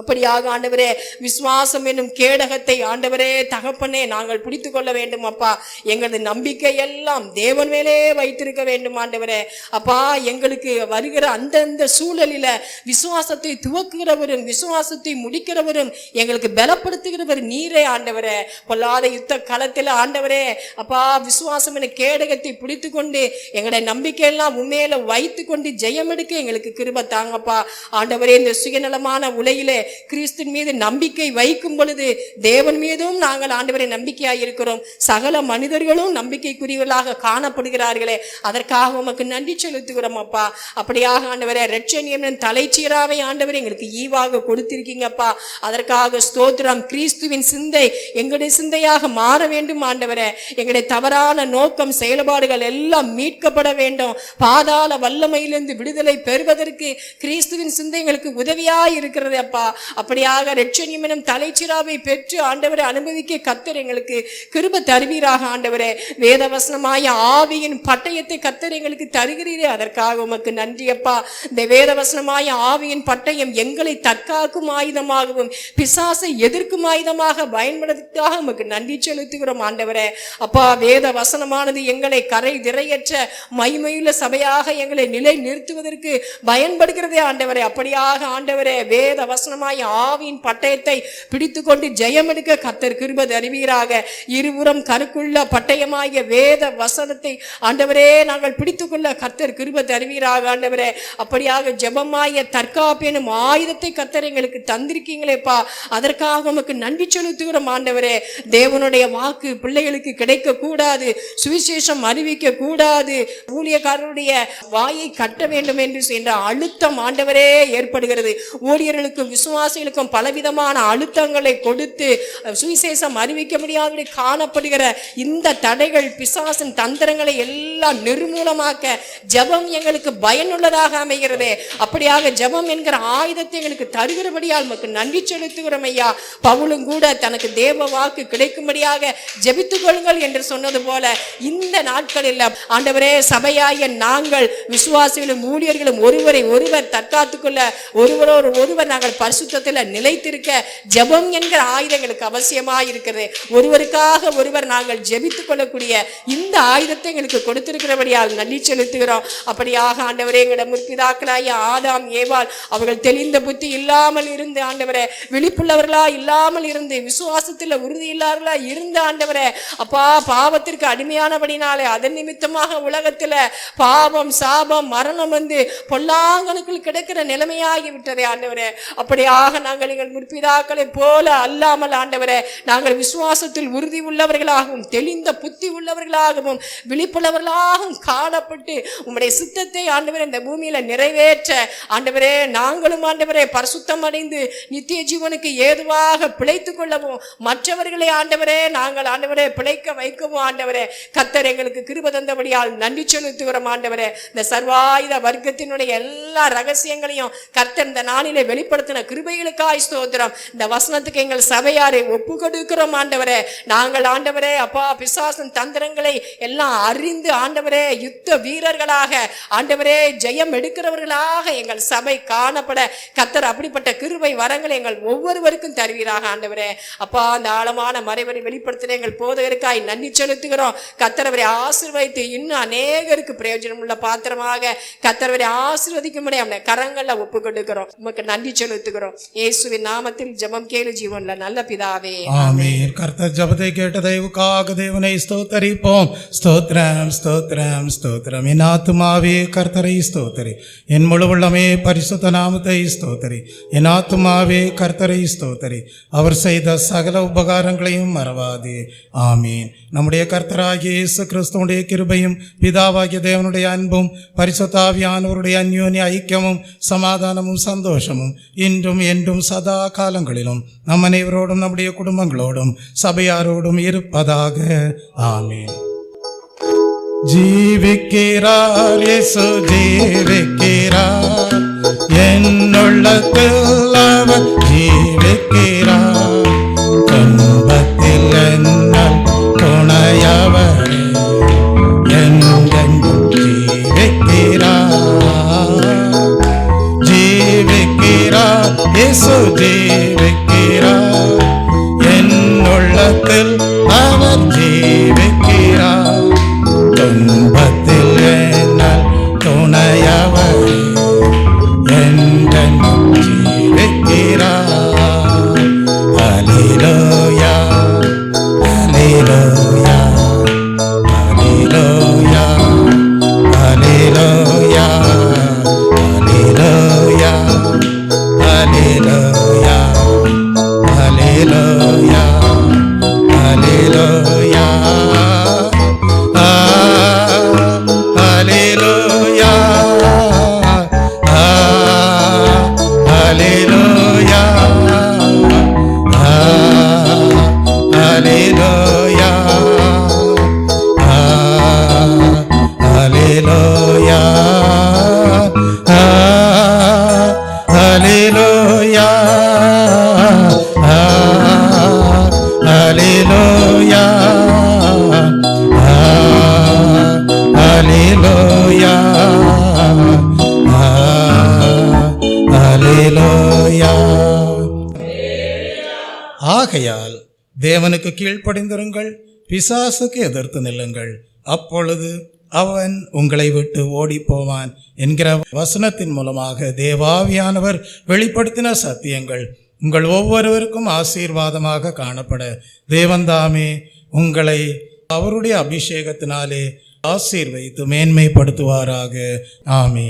அப்படியாக ஆண்டவரே விசுவாசம் என்னும் கேடகத்தை ஆண்டவரே தகப்பனே நாங்கள் பிடித்து கொள்ள வேண்டும் அப்பா. எங்களது நம்பிக்கை எல்லாம் தேவன் மேலே வைத்திருக்க வேண்டும். ஆண்டவரே அப்பா, எங்களுக்கு வருகிற அந்தந்த சூழலில விசுவாசத்தை துவக்குகிறவரும் விசுவாசத்தை முடிக்கிறவரும் எங்களுக்கு பலப்படுத்துகிறவர் நீரே. ஆண்டவரே, பொல்லாத யுத்த களத்தில் ஆண்டவரே அப்பா விசுவாசம் என கேடகத்தை பிடித்து கொண்டு எங்களுடைய நம்பிக்கை எல்லாம் உண்மையில வைத்து கொண்டு ஜெயம் எடுக்க எங்களுக்கு கிருபை தாங்கப்பா. ஆண்டவரே, இந்த சுயநலமான உலகிலே கிறிஸ்துவின் மீது நம்பிக்கை வைக்கும் பொழுது தேவன் மீதும் நாங்கள் ஆண்டவரை நம்பிக்கையாய் இருக்கிறோம். சகல மனிதர்களும் நம்பிக்கைக்குரியவர்களாக காணப்படுகிறார்களே, அதற்காக உமக்கு நன்றி செலுத்துகிறோம் அப்பா. அப்படியாக ஆண்டவரே இரட்சணியம் தலைச்சீராவை ஆண்டவரை எங்களுக்கு ஈவாக கொடுத்திருக்கீங்கப்பா. அதற்காக ஸ்தோத்திரம். கிறிஸ்துவின் சிந்தை எங்களுடைய சிந்தையாக மாற வேண்டும் ஆண்டவரே. எங்களுடைய தவறான நோக்கம் செயல்பாடுகள் எல்லாம் மீட்கப்பட வேண்டும். பாதாள வல்லமையிலிருந்து விடுதலை பெறுவதற்கு கிறிஸ்துவின் சிந்தை எங்களுக்கு உதவியாய் இருக்கிறது அப்பா. அப்படியாக இரட்சணியம் எனும் தலைச்சிராவை பெற்று ஆண்டவரை அனுபவிக்க கர்த்தர் எங்களுக்கு கிருபை தருவீராக ஆண்டவரே. வேத வசனமாய ஆவியின் பட்டயத்தை கர்த்தர் எங்களுக்கு தருகிறீரே, அதற்காக உமக்கு நன்றி அப்பா. இந்த வேத வசனமாய ஆவியின் பட்டயம் எங்களை தற்காக்கும் ஆயுதமாகவும் பிசாசை எதிர்க்கும் ஆயுதமாக பயன்படுத்துவதற்காக உமக்கு நன்றி செலுத்துகிறோம் ஆண்டவரே. அப்பா, வேத வசனமானது எங்களை கரை திரையற்ற மகிமையுள்ள சபையாக எங்களை நிலை நிறுத்துவதற்கு பயன்படுகிறதே ஆண்டவரே. அப்படியாக ஆண்டவரே வேத வசனமாய் ஆவியின் பட்டயத்தை பிடித்து கொண்டு ஜெயம் எடுக்க கர்த்தர் கிருபை தருவீராக. இருபுறம் கருக்குள்ள பட்டயமாகிய வேத வசனத்தை ஆண்டவரே நாங்கள் பிடித்துக்கொள்ள கர்த்தர் கிருபை தருவீராக ஆண்டவரே. அப்படியாக ஜெபமாய தற்காப்பு எனும் ஆயுதத்தை கர்த்தர் எங்களுக்கு தந்திருக்கீங்களேப்பா, அதற்காக உமக்கு நன்றி செலுத்துகிறோம் ஆண்டவரே. தேவனுடைய வாக்கு பிள்ளைகளுக்கு கிடைக்க கூடாது, சுவிசேஷம் அறிவிக்க கூடாது, ஊழியக்காரருடைய வாயை கட்ட வேண்டும் என்று என்ற அழுத்தம் ஆண்டவரே ஏற்படுகிறது. ஊழியர்களுக்கும் விசுவாசிகளுக்கும் பலவிதமான அழுத்தங்களை கொடுத்து சுவிசேஷம் அறிவிக்க முடியாத காணப்படுகிற இந்த தடைகள் பிசாசின் தந்திரங்களை எல்லாம் நிர்மூலமாக்க ஜெபம் எங்களுக்கு பயனுள்ளதாக அமைகிறது. அப்படியாக ஜெபம் என்கிற ஆயுதத்தை எங்களுக்கு தருகிறபடியால் நமக்கு நன்றி செலுத்துகிறோம் ஐயா. பவுலும் கூட தனக்கு தேவ வாக்கு கிடைக்கும்படியாக ஜெபித்துக் கொள்ளுங்கள் என்று சொன்னது போல இந்த நாட்களில் ஆண்டவரே சபையாய நாங்கள் விசுவாசிகளும் ஊழியர்களும் ஒருவரை ஒருவர் தற்காத்துக் கொள்ள ஒருவரோடு ஒருவர் நாங்கள் பரிசுத்தத்தில் நிலைத்திருக்க ஜெபம் என்கிற ஆயுதங்களுக்கு அவசியமாக இருக்கிறது. ஒருவருக்காக ஒருவர் நாங்கள் ஜெபித்துக் கொள்ளக்கூடிய இந்த ஆயுதத்தை எங்களுக்கு கொடுத்திருக்கிறபடியால் நன்றி செலுத்துகிறோம். அப்படியாக ஆண்டவரே எங்களிடம் முற்பிதாக்களாய ஆதாம் ஏவாள் அவர்கள் தெளிந்த புத்தி இல்லாமல் இருந்து ஆண்டவரே, விழிப்புள்ளவர்களா இல்லாமல் இருந்து, விசுவாசத்தில் உறுதி இல்லாதவர்களா இருந்த ஆண்டவரே அப்பா, பாவத்திற்கு அடிமையானபடினாலே அதன் நிமித்தமாக உலகத்துல பாவம் சாபம் மரணம் வந்து பொல்லாங்கனுக்குள் கிடக்கிற நிலைமையாகி விட்டதே ஆண்டவரே. அப்படியாக நாங்கள் எங்கள் முற்பிதாக்களை போல அல்லாமல் ஆண்டவரே நாங்கள் விசுவாசத்தில் உறுதி உள்ளவர்களாகவும் தெளிந்த புத்தி உள்ளவர்களாகவும் விழிப்புள்ளவர்களாகவும் காணப்பட்டு உம்முடைய சித்தத்தை ஆண்டவரே இந்த பூமியில நிறைவேற்ற ஆண்டவரே நாங்களும் ஆண்டவரே பரிசுத்தம் அடைந்து நித்திய ஜீவனுக்கு ஏதுவாக பிழைத்துக் கொள்ளவும் மற்றவர்களை ஆண்டவரே நாங்கள் ஆண்டவரே பிழைக்க வைக்கவும் ஆண்டவரே கர்த்தர் எங்களுக்கு கிருபை தந்தபடியால் நன்றி செலுத்துகிறோம் ஆண்டவரே. இந்த சர்வாயுத வர்க்கத்தினுடைய எல்லா ரகசியங்களையும் கர்த்தர் இந்த நாளிலே வெளிப்படுத்தின கிருபைகளுக்காய் ஸ்தோத்திரம். இந்த வசனத்துக்கு எங்கள் சபையாரை ஒப்பு கொடுக்கிறோம் ஆண்டவரே. நாங்கள் ஆண்டவரே அப்பா பிசாசின் தந்திரங்களை எல்லாம் அறிந்து ஆண்டவரே யுத்த வீரர்களாக ஆண்டவரே ஜெயம் எடுக்கிறவர்களாக எங்கள் சபை காணப்பட கர்த்தர் அப்படிப்பட்ட கிருபை வரங்களை எங்கள் ஒவ்வொருவருக்கும் தருவீராக ஆண்டவரே. அப்பா அந்த ஆழமான மறைவரை வெளிப்படுத்தின எங்கள் போதகருக்காய் நன்றி செலுத்துகிறோம். கர்த்தரவரை ஆசீர்வதித்து இன்னும் அநேகருக்கு பிரயோஜனம் உள்ள பாத்திரமாக கர்த்தரவரை ஆசீர்வதிக்கும்படி அவனை கரங்கள்ல ஒப்பு கொடுக்கிறோம். உமக்கு நன்றி செலுத்துகிறோம். இயேசுவின் நாமத்தில் ஜெபம் கேளு ஜீவன்ல நல்ல பிதாவே ஆமென். கர்த்தர் ஜெபத்தை கேட்ட தயவுக்காக தேவனை ஸ்தோத்தரிப்போம். ஸ்தோத்திரம் ஸ்தோத்திரம் ஸ்தோத்திரம். என் ஆத்துமாவே கர்த்தரை ஸ்தோத்தரி, என் முழு உள்ளமே பரிசுத்த நாமத்தை ஸ்தோத்தரி. என் ஆத்துமாவே கர்த்தரை ஸ்தோத்தரி, அவர் செய்த சகல உபகாரங்களையும் மறவாதே. ஆமீன். நம்முடைய கர்த்தராகிய இயேசு கிறிஸ்துவுடைய கிருபையும் பிதாவாகிய தேவனுடைய அன்பும் பரிசுத்த ஆவியானவருடைய அந்யோன்ய ஐக்கியமும் சமாதானமும் சந்தோஷமும் இன்றும் என்றும் சதா காலங்களிலும் நம் அனைவரோடும் நம்முடைய குடும்பங்களோடும் சபையாரோடும் இருப்பதாக. ஆமீன். ஜீவிக்கிறார் இயேசு ஜீவிக்கிறார், என்னுள்ளத்தில் அவர் ஜீவிக்கிறார். துன்பத்தில் என்னல் துணையவரே, என்றென்றும் ஜீவிக்கிறார். ஜீவிக்கிறார் இயேசு ஜீவிக்கிறார், என்னுள்ளத்தில் அவர் ஜீவிக்கிறார். துன்பத்தில் என்னல் துணையவரே, என்றென்றும் ஜீவிக்கிறார். ஆகையால் தேவனுக்கு கீழ்ப்படிந்திருங்கள், பிசாசுக்கு எதிர்த்து நில்லுங்கள், அப்பொழுது அவன் உங்களை விட்டு ஓடி போவான் என்கிற வசனத்தின் மூலமாக தேவாவியானவர் வெளிப்படுத்தின சத்தியங்கள் உங்கள் ஒவ்வொருவருக்கும் ஆசீர்வாதமாக காணப்பட தேவன்தாமே உங்களை அவருடைய அபிஷேகத்தினாலே ஆசீர்வதித்து மேன்மைப்படுத்துவாராக. ஆமென்.